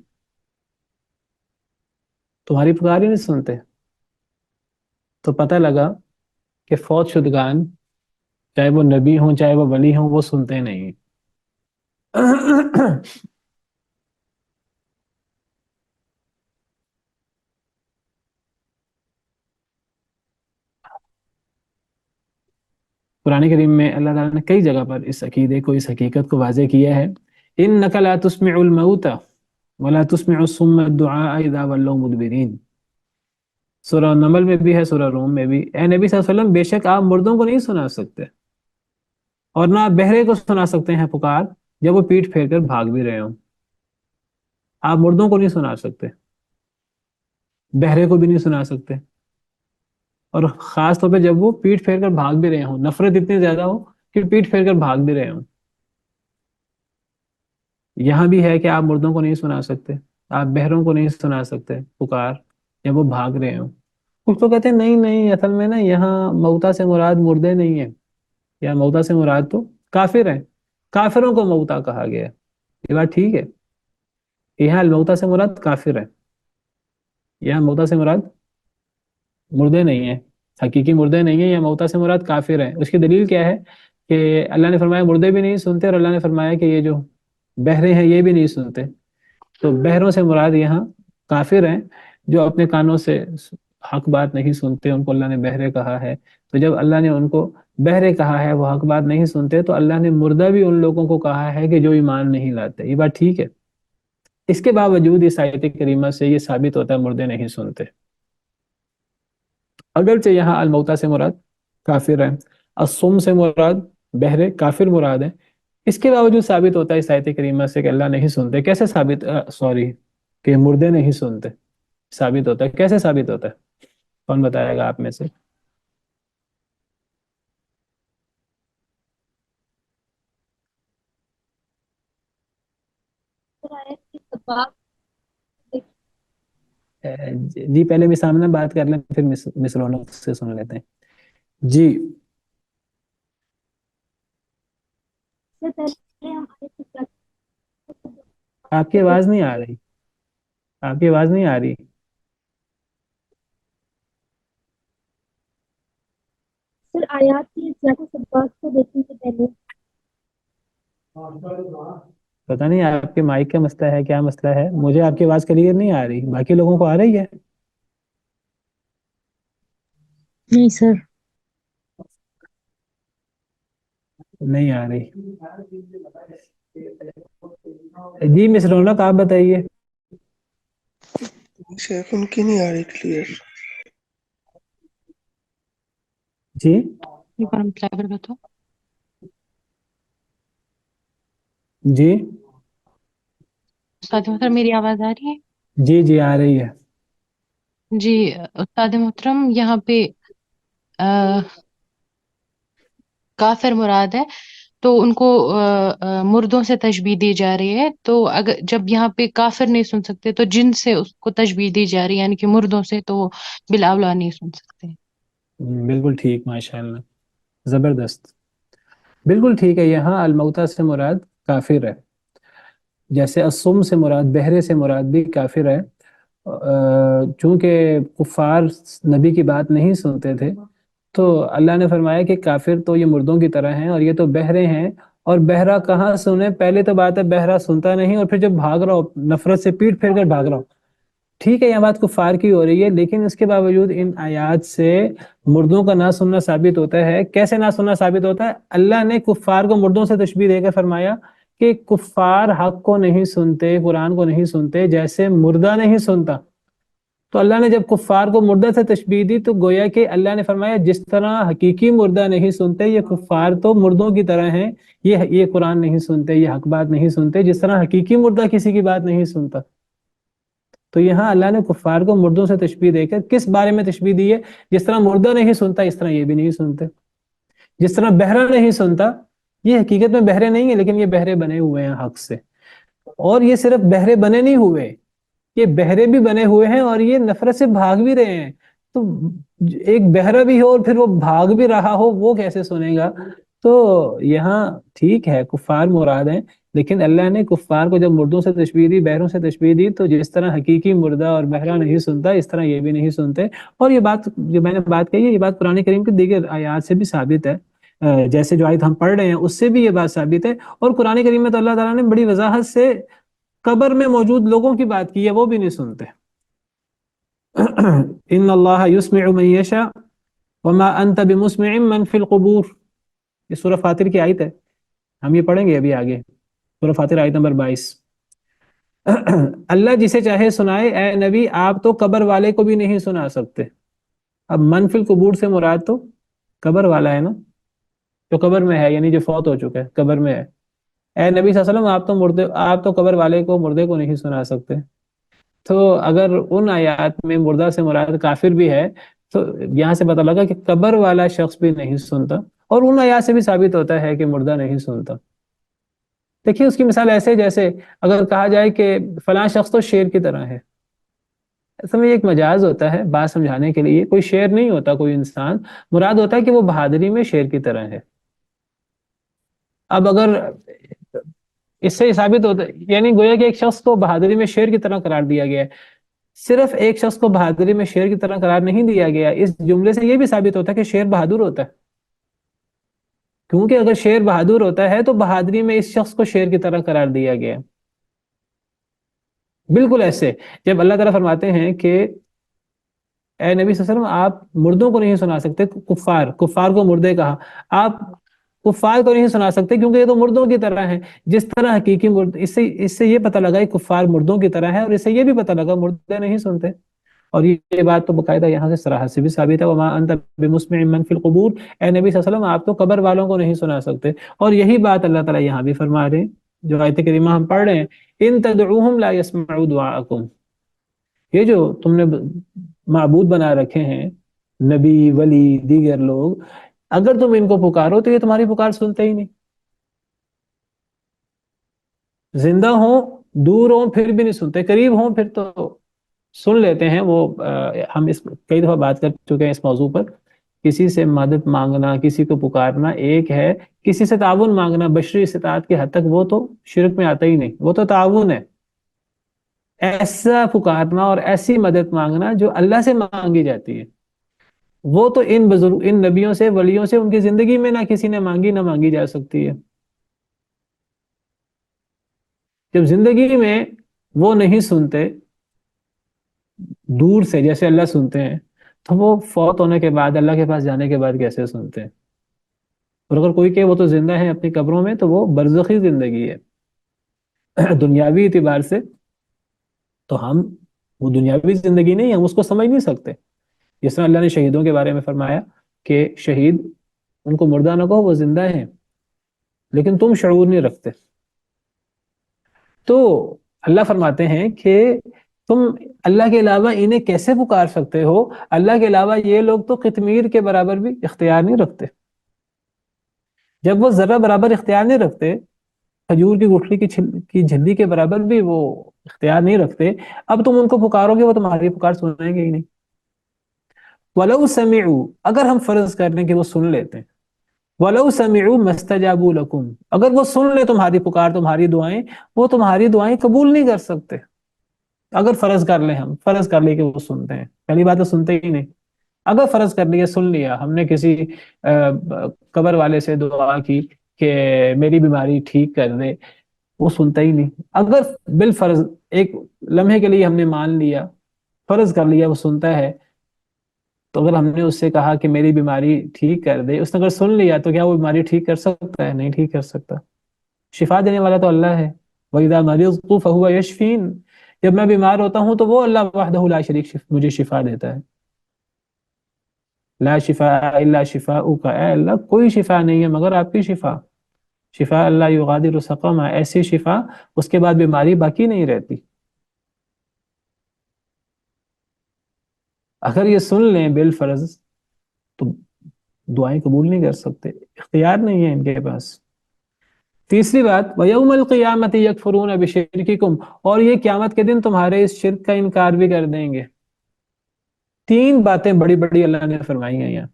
تمہاری پکار ہی نہیں سنتے. تو پتہ لگا کہ فوت شدگان، چاہے وہ نبی ہوں چاہے وہ ولی ہوں، وہ سنتے نہیں. قرآن کریم میں اللہ تعالیٰ نے کئی جگہ پر اس عقیدے کو، اس حقیقت کو واضح کیا ہے. إِنَّكَ لَا تُسْمِعُ الْمَوْتَ وَلَا تُسْمِعُ الصُّمَّ الدُّعَاءَ إِذَا وَلَّوْا مُدْبِرِينَ. سورہ نمل میں بھی ہے، سورہ روم میں بھی. اے نبی صلی اللہ علیہ وسلم، بے شک آپ مردوں کو نہیں سنا سکتے، اور نہ بہرے کو سنا سکتے ہیں پکار جب وہ پیٹھ پھیر کر بھاگ بھی رہے ہوں. آپ مردوں کو نہیں سنا سکتے، بہرے کو بھی نہیں سنا سکتے، اور خاص طور پہ جب وہ پیٹھ پھیر کر بھاگ بھی رہے ہوں، نفرت اتنی زیادہ ہو کہ پیٹھ پھیر کر بھاگ بھی رہے ہوں. یہاں بھی ہے کہ آپ مردوں کو نہیں سنا سکتے، آپ بہروں کو نہیں سنا سکتے پکار جب وہ بھاگ رہے ہوں. کچھ تو کہتے ہیں نہیں نہیں، اصل میں نا یہاں موتا سے مراد مردے نہیں ہیں، یا موتا سے مراد تو کافر ہیں، کافروں کو موتا کہا گیا. یہ بات ٹھیک ہے، یہاں الموتا سے مراد کافر ہے، یہاں موتا سے مراد مردے نہیں ہیں، حقیقی مردے نہیں ہیں. یا موتا سے مراد کافر ہیں. اس کی دلیل کیا ہے؟ کہ اللہ نے فرمایا مردے بھی نہیں سنتے، اور اللہ نے فرمایا کہ یہ جو بہرے ہیں یہ بھی نہیں سنتے. تو بہروں سے مراد یہاں کافر ہیں جو اپنے کانوں سے حق بات نہیں سنتے، ان کو اللہ نے بہرے کہا ہے. تو جب اللہ نے ان کو بہرے کہا ہے، وہ حق بات نہیں سنتے، تو اللہ نے مردہ بھی ان لوگوں کو کہا ہے کہ جو ایمان نہیں لاتے. یہ بات ٹھیک ہے. اس کے باوجود اس آیت کریمہ سے یہ ثابت ہوتا ہے مردے نہیں سنتے. اگرچہ یہاں الموتا سے مراد کافر ہے، الصم سے مراد بہرے کافر مراد ہے، اس کے باوجود ثابت ہوتا ہے اس آیت کریمہ سے کہ اللہ نہیں سنتے. کیسے ثابت کہ مردے نہیں سنتے ثابت ہوتا ہے؟ کیسے ثابت ہوتا ہے؟ کون بتائے گا آپ میں سے؟ جی پہلے بھی سامنے بات کر لیں، پھر مس رونق سے سن لیتے ہیں. جی آپ کی آواز نہیں آ رہی، آپ کی آواز نہیں آ رہی. سر آیات کی زیادہ سبقات کو دیکھنے سے پہلے پتہ نہیں آپ کے مائک کا مسئلہ ہے، کیا مسئلہ ہے. مجھے آپ کی آواز کلیئر نہیں آ رہی، باقی لوگوں کو آ رہی ہے. نہیں سر. نہیں آ رہی. جی مس رونق آپ بتائیے. شیخ ان کی نہیں آ رہی کلیئر. جی جی استاد محترم میری آواز آ رہی ہے؟ جی جی آ رہی ہے. جی استاد محترم یہاں پہ کافر مراد ہے، تو ان کو مردوں سے تشبیہ دی جا رہی ہے. تو اگر جب یہاں پہ کافر نہیں سن سکتے تو جن سے اس کو تشبیہ دی جا رہی ہے یعنی کہ مردوں سے، تو وہ بالاولا نہیں سن سکتے. بالکل ٹھیک، ماشاء اللہ، زبردست. بالکل ٹھیک ہے. یہاں الموتا سے مراد کافر ہے، جیسے الصم سے مراد بہرے سے مراد بھی کافر ہے. چونکہ کفار نبی کی بات نہیں سنتے تھے، تو اللہ نے فرمایا کہ کافر تو یہ مردوں کی طرح ہیں، اور یہ تو بہرے ہیں. اور بہرا کہاں سنے؟ پہلے تو بات ہے بہرا سنتا نہیں، اور پھر جب بھاگ رہا ہو نفرت سے پیٹ پھیر کر بھاگ رہا ہو. ٹھیک ہے، یہ بات کفار کی ہو رہی ہے، لیکن اس کے باوجود ان آیات سے مردوں کا نہ سننا ثابت ہوتا ہے. کیسے نہ سننا ثابت ہوتا ہے؟ اللہ نے کفار کو مردوں سے تشبیہ دے کر فرمایا کہ کفار حق کو نہیں سنتے، قرآن کو نہیں سنتے، جیسے مردہ نہیں سنتا. تو اللہ نے جب کفار کو مردہ سے تشبیہ دی تو گویا کہ اللہ نے فرمایا جس طرح حقیقی مردہ نہیں سنتے، یہ کفار تو مردوں کی طرح ہیں، یہ قرآن نہیں سنتے، یہ حق بات نہیں سنتے، جس طرح حقیقی مردہ کسی کی بات نہیں سنتا. تو یہاں اللہ نے کفار کو مردوں سے تشبیہ دے کر کس بارے میں تشبیہ دی ہے؟ جس طرح مردہ نہیں سنتا اس طرح یہ بھی نہیں سنتے. جس طرح بہرا نہیں سنتا، یہ حقیقت میں بہرے نہیں ہیں لیکن یہ بہرے بنے ہوئے ہیں حق سے. اور یہ صرف بہرے بنے نہیں ہوئے، یہ بہرے بھی بنے ہوئے ہیں اور یہ نفرت سے بھاگ بھی رہے ہیں. تو ایک بہرا بھی ہو اور پھر وہ بھاگ بھی رہا ہو، وہ کیسے سنے گا؟ تو یہاں ٹھیک ہے کفار مراد ہیں، لیکن اللہ نے کفار کو جب مردوں سے تشبیہ دی، بہروں سے تشبیہ دی، تو جس طرح حقیقی مردہ اور بہرا نہیں سنتا اس طرح یہ بھی نہیں سنتے. اور یہ بات جو میں نے بات کہی ہے، یہ بات قرآن کریم کی دیگر آیات سے بھی ثابت ہے. جیسے جو آیت ہم پڑھ رہے ہیں اس سے بھی یہ بات ثابت ہے. اور قرآن کریم میں تو اللہ تعالیٰ نے بڑی وضاحت سے قبر میں موجود لوگوں کی بات کی ہے، وہ بھی نہیں سنتے. ان اللہ یسمع من یشاء وما انت بمسمع من فی القبور، یہ سورہ فاطر کی آیت ہے، ہم یہ پڑھیں گے ابھی آگے. سورہ فاطر آیت نمبر 22. اللہ جسے چاہے سنائے، اے نبی آپ تو قبر والے کو بھی نہیں سنا سکتے. اب من فی القبور سے مراد تو قبر والا ہے نا، جو قبر میں ہے، یعنی جو فوت ہو چکا ہے قبر میں ہے. اے نبی صلی اللہ علیہ وسلم آپ تو قبر والے کو، مردے کو نہیں سنا سکتے. تو اگر ان آیات میں مردہ سے مراد کافر بھی ہے تو یہاں سے پتہ لگا کہ قبر والا شخص بھی نہیں سنتا، اور ان آیات سے بھی ثابت ہوتا ہے کہ مردہ نہیں سنتا. دیکھیے اس کی مثال ایسے جیسے اگر کہا جائے کہ فلاں شخص تو شیر کی طرح ہے. اصل میں ایک مجاز ہوتا ہے بات سمجھانے کے لیے، کوئی شیر نہیں ہوتا کوئی انسان، مراد ہوتا ہے کہ وہ بہادری میں شیر کی طرح ہے. اب اگر اس سے ثابت ہوتا ہے، یعنی گویا کہ ایک شخص کو بہادری میں شیر کی طرح قرار دیا گیا ہے. صرف ایک شخص کو بہادری میں شیر کی طرح قرار نہیں دیا گیا، اس جملے سے یہ بھی ثابت ہوتا ہے کہ شیر بہادر ہوتا ہے. کیونکہ اگر شیر بہادر ہوتا ہے تو بہادری میں اس شخص کو شیر کی طرح قرار دیا گیا. بالکل ایسے جب اللہ تعالیٰ فرماتے ہیں کہ اے نبی صلی اللہ علیہ وسلم آپ مردوں کو نہیں سنا سکتے، کفار کو مردے کہا، آپ کفار کو نہیں سنا سکتے کیونکہ یہ تو مردوں کی طرح ہیں. جس طرح حقیقی اس سے یہ پتہ لگا کہ کفار مردوں کی طرح ہے، اور اس سے یہ بھی پتہ لگا مردے نہیں سنتے. اور یہ بات تو باقاعدہ یہاں سے صراحت سے بھی ثابت ہے، وما انت بمسمع من فی القبور، اے نبی صلی اللہ علیہ وسلم آپ تو قبر والوں کو نہیں سنا سکتے. اور یہی بات اللہ تعالیٰ یہاں بھی فرما رہے ہیں جو آیت کریمہ ہم پڑھ رہے ہیں، ان تدعوہم لا يسمعوا دعاءکم. یہ جو تم نے معبود بنا رکھے ہیں، نبی ولی دیگر لوگ، اگر تم ان کو پکارو تو یہ تمہاری پکار سنتے ہی نہیں. زندہ ہوں، دور ہوں پھر بھی نہیں سنتے، قریب ہوں پھر تو سن لیتے ہیں. وہ ہم اس کئی دفعہ بات کر چکے ہیں اس موضوع پر. کسی سے مدد مانگنا، کسی کو پکارنا ایک ہے، کسی سے تعاون مانگنا بشری استطاعت کی حد تک وہ تو شرک میں آتا ہی نہیں، وہ تو تعاون ہے. ایسا پکارنا اور ایسی مدد مانگنا جو اللہ سے مانگی جاتی ہے، وہ تو ان نبیوں سے، ولیوں سے ان کی زندگی میں نہ کسی نے مانگی نہ مانگی جا سکتی ہے. جب زندگی میں وہ نہیں سنتے دور سے جیسے اللہ سنتے ہیں، تو وہ فوت ہونے کے بعد، اللہ کے پاس جانے کے بعد کیسے سنتے ہیں؟ اور اگر کوئی کہ وہ تو زندہ ہے اپنی قبروں میں، تو وہ برزخی زندگی ہے. دنیاوی اعتبار سے تو وہ دنیاوی زندگی نہیں، ہم اس کو سمجھ نہیں سکتے. جس طرح اللہ نے شہیدوں کے بارے میں فرمایا کہ شہید ان کو مردہ نہ کہو، وہ زندہ ہیں، لیکن تم شعور نہیں رکھتے. تو اللہ فرماتے ہیں کہ تم اللہ کے علاوہ انہیں کیسے پکار سکتے ہو؟ اللہ کے علاوہ یہ لوگ تو قطمیر کے برابر بھی اختیار نہیں رکھتے. جب وہ ذرہ برابر اختیار نہیں رکھتے، کھجور کی گٹھلی کی جھلی کے برابر بھی وہ اختیار نہیں رکھتے، اب تم ان کو پکارو گے وہ تمہاری پکار سنیں گے ہی نہیں. وَلَوْ سَمِعُوا، اگر ہم فرض کر لیں کہ وہ سن لیتے ہیں، وَلَوْ سَمِعُوا مَا اسْتَجَابُوا لَكُمْ، اگر وہ سن لیں تمہاری پکار، تمہاری دعائیں، وہ تمہاری دعائیں قبول نہیں کر سکتے. اگر فرض کر لیں، ہم فرض کر لیں کہ وہ سنتے ہیں، پہلی بات تو سنتے ہی نہیں. اگر فرض کر لیا، سن لیا، ہم نے کسی قبر والے سے دعا کی کہ میری بیماری ٹھیک کر دے، وہ سنتا ہی نہیں. اگر بالفرض ایک لمحے کے لیے ہم نے مان لیا، فرض کر لیا وہ سنتا ہے، تو اگر ہم نے اس سے کہا کہ میری بیماری ٹھیک کر دے، اس نے اگر سن لیا تو کیا وہ بیماری ٹھیک کر سکتا ہے؟ نہیں ٹھیک کر سکتا. شفا دینے والا تو اللہ ہے. وَإِذَا مَرِضْتُ فَهُوَ يَشْفِينِ، جب میں بیمار ہوتا ہوں تو وہ اللہ وحدہ لا شریک مجھے شفا دیتا ہے. لا شفاء الا شفاؤک، اے اللہ کوئی شفا نہیں ہے مگر آپ کی شفا. شفا اللہ یغادر سقما، ایسی شفا اس کے بعد بیماری باقی نہیں رہتی. اگر یہ سن لیں بالفرض تو دعائیں قبول نہیں کر سکتے، اختیار نہیں ہے ان کے پاس. تیسری بات، وَيَوْمَ الْقِيَامَةِ يَكْفُرُونَ بِشِرْكِكُمْ، اور یہ قیامت کے دن تمہارے اس شرک کا انکار بھی کر دیں گے. تین باتیں بڑی بڑی اللہ نے فرمائی ہیں یہاں،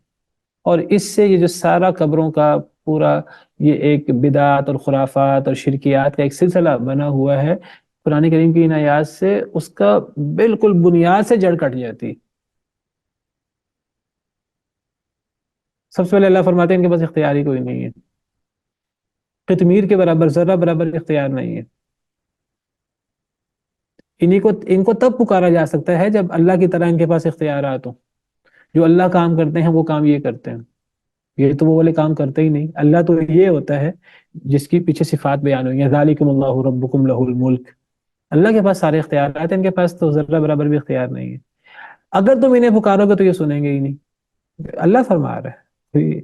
اور اس سے یہ جو سارا قبروں کا پورا یہ ایک بدعات اور خرافات اور شرکیات کا ایک سلسلہ بنا ہوا ہے، قرآن کریم کی ان آیات سے اس کا بالکل بنیاد سے جڑ کٹ جاتی. سب سے پہلے اللہ فرماتے ہیں ان کے پاس اختیار ہی کوئی نہیں ہے، قطمیر کے برابر، ذرہ برابر اختیار نہیں ہے. ان کو تب پکارا جا سکتا ہے جب اللہ کی طرح ان کے پاس اختیارات ہوں. جو اللہ کام کرتے ہیں وہ کام یہ کرتے ہیں، یہ تو وہ والے کام کرتے ہی نہیں. اللہ تو یہ ہوتا ہے جس کی پیچھے صفات بیان ہوئی ہیں، ذالکم اللہ ربکم لہ الملک. اللہ کے پاس سارے اختیارات ہیں، ان کے پاس تو ذرہ برابر بھی اختیار نہیں ہے. اگر تم انہیں پکارو گے تو یہ سنیں گے ہی نہیں. اللہ فرما رہا ہے،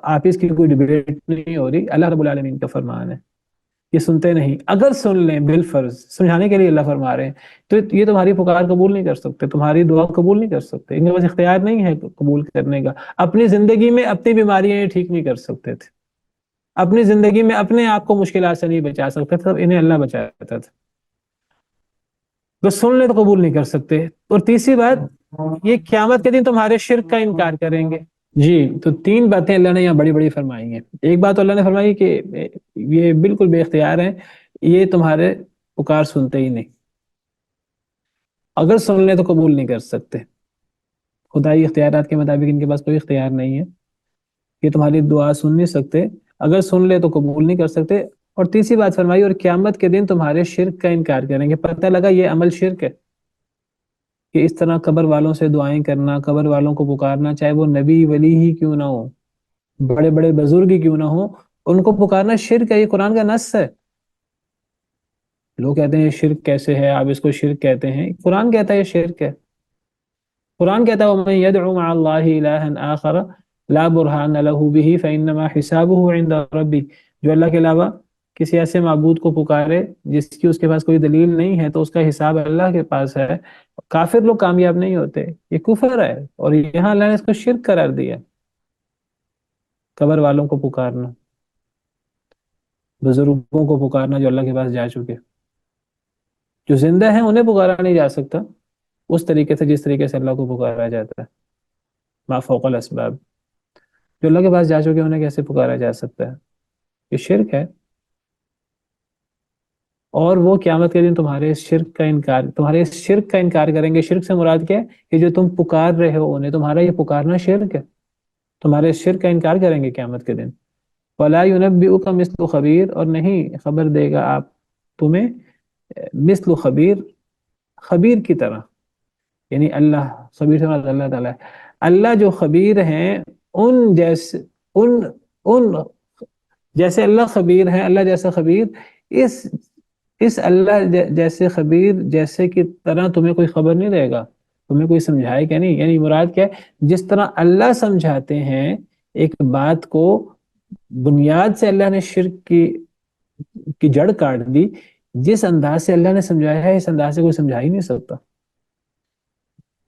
آپ اس کی کوئی ڈیبیٹ نہیں ہو رہی، اللہ رب العالمین کا فرمان ہے. یہ سنتے نہیں. اگر سن لیں بالفرض، سمجھانے کے لیے اللہ فرما رہے ہیں، تو یہ تمہاری پکار قبول نہیں کر سکتے، تمہاری دعا قبول نہیں کر سکتے. ان کے پاس اختیار نہیں ہے قبول کرنے کا. اپنی زندگی میں اپنی بیماریاں یہ ٹھیک نہیں کر سکتے تھے، اپنی زندگی میں اپنے آپ کو مشکلات سے نہیں بچا سکتے تھے، انہیں اللہ بچاتا تھا. تو سن لیں تو قبول نہیں کر سکتے. اور تیسری بات، یہ قیامت کے دن تمہارے شرک کا انکار کریں گے. جی، تو تین باتیں اللہ نے یہاں بڑی بڑی فرمائی ہیں. ایک بات اللہ نے فرمائی کہ یہ بالکل بے اختیار ہیں، یہ تمہارے پکار سنتے ہی نہیں. اگر سن لیں تو قبول نہیں کر سکتے. خدائی اختیارات کے مطابق ان کے پاس کوئی اختیار نہیں ہے. یہ تمہاری دعا سن نہیں سکتے، اگر سن لے تو قبول نہیں کر سکتے۔ اور تیسری بات فرمائی، اور قیامت کے دن تمہارے شرک کا انکار کریں گے۔ پتہ لگا یہ عمل شرک ہے کہ اس طرح قبر والوں سے دعائیں کرنا، قبر والوں کو پکارنا، چاہے وہ نبی ولی ہی کیوں نہ ہو، بڑے بڑے بزرگ ہی کیوں نہ ہو، ان کو پکارنا شرک ہے۔ یہ قرآن کا نص ہے۔ لوگ کہتے ہیں یہ شرک کیسے ہے، آپ اس کو شرک کہتے ہیں؟ قرآن کہتا ہے یہ شرک ہے۔ قرآن کہتا ہے وَمَن يَدْعُ مَعَ اللَّهِ إِلَٰهًا آخَرَ لَا بُرْهَانَ لَهُ بِهِ فَإِنَّمَا حِسَابُهُ عِندَ رَبِّهِ، جو اللہ کے علاوہ کسی ایسے معبود کو پکارے جس کی اس کے پاس کوئی دلیل نہیں ہے تو اس کا حساب اللہ کے پاس ہے۔ کافر لوگ کامیاب نہیں ہوتے، یہ کفر ہے، اور یہاں اللہ نے اس کو شرک قرار دیا۔ قبر والوں کو پکارنا، بزرگوں کو پکارنا جو اللہ کے پاس جا چکے، جو زندہ ہیں انہیں پکارا نہیں جا سکتا اس طریقے سے جس طریقے سے اللہ کو پکارا جاتا ہے، ما فوق الاسباب۔ جو اللہ کے پاس جا چکے انہیں کیسے پکارا جا سکتا ہے؟ یہ شرک ہے۔ اور وہ قیامت کے دن تمہارے اس شرک کا انکار کریں گے۔ شرک سے مراد کیا ہے؟ کہ جو تم پکار رہے ہو انہیں، تمہارا یہ پکارنا شرک ہے، تمہارے اس شرک کا انکار کریں گے قیامت کے دن۔ وَلَا يُنَبِّئُكَ مِثْلُ خبیر، اور نہیں خبر دے گا آپ تمہیں مثل خبیر، خبیر کی طرح، یعنی اللہ، خبیر سے مراد اللہ تعالیٰ ہے۔ اللہ جو خبیر ہیں ان جیسے اللہ خبیر ہیں، اللہ جیسا خبیر، اس اللہ جیسے خبیر جیسے کی طرح تمہیں کوئی خبر نہیں دے گا، تمہیں کوئی سمجھائے کہ نہیں۔ یعنی مراد کیا ہے؟ جس طرح اللہ سمجھاتے ہیں ایک بات کو، بنیاد سے اللہ نے شرک کی جڑ کاٹ دی، جس انداز سے اللہ نے سمجھایا ہے اس انداز سے کوئی سمجھا ہی نہیں سکتا۔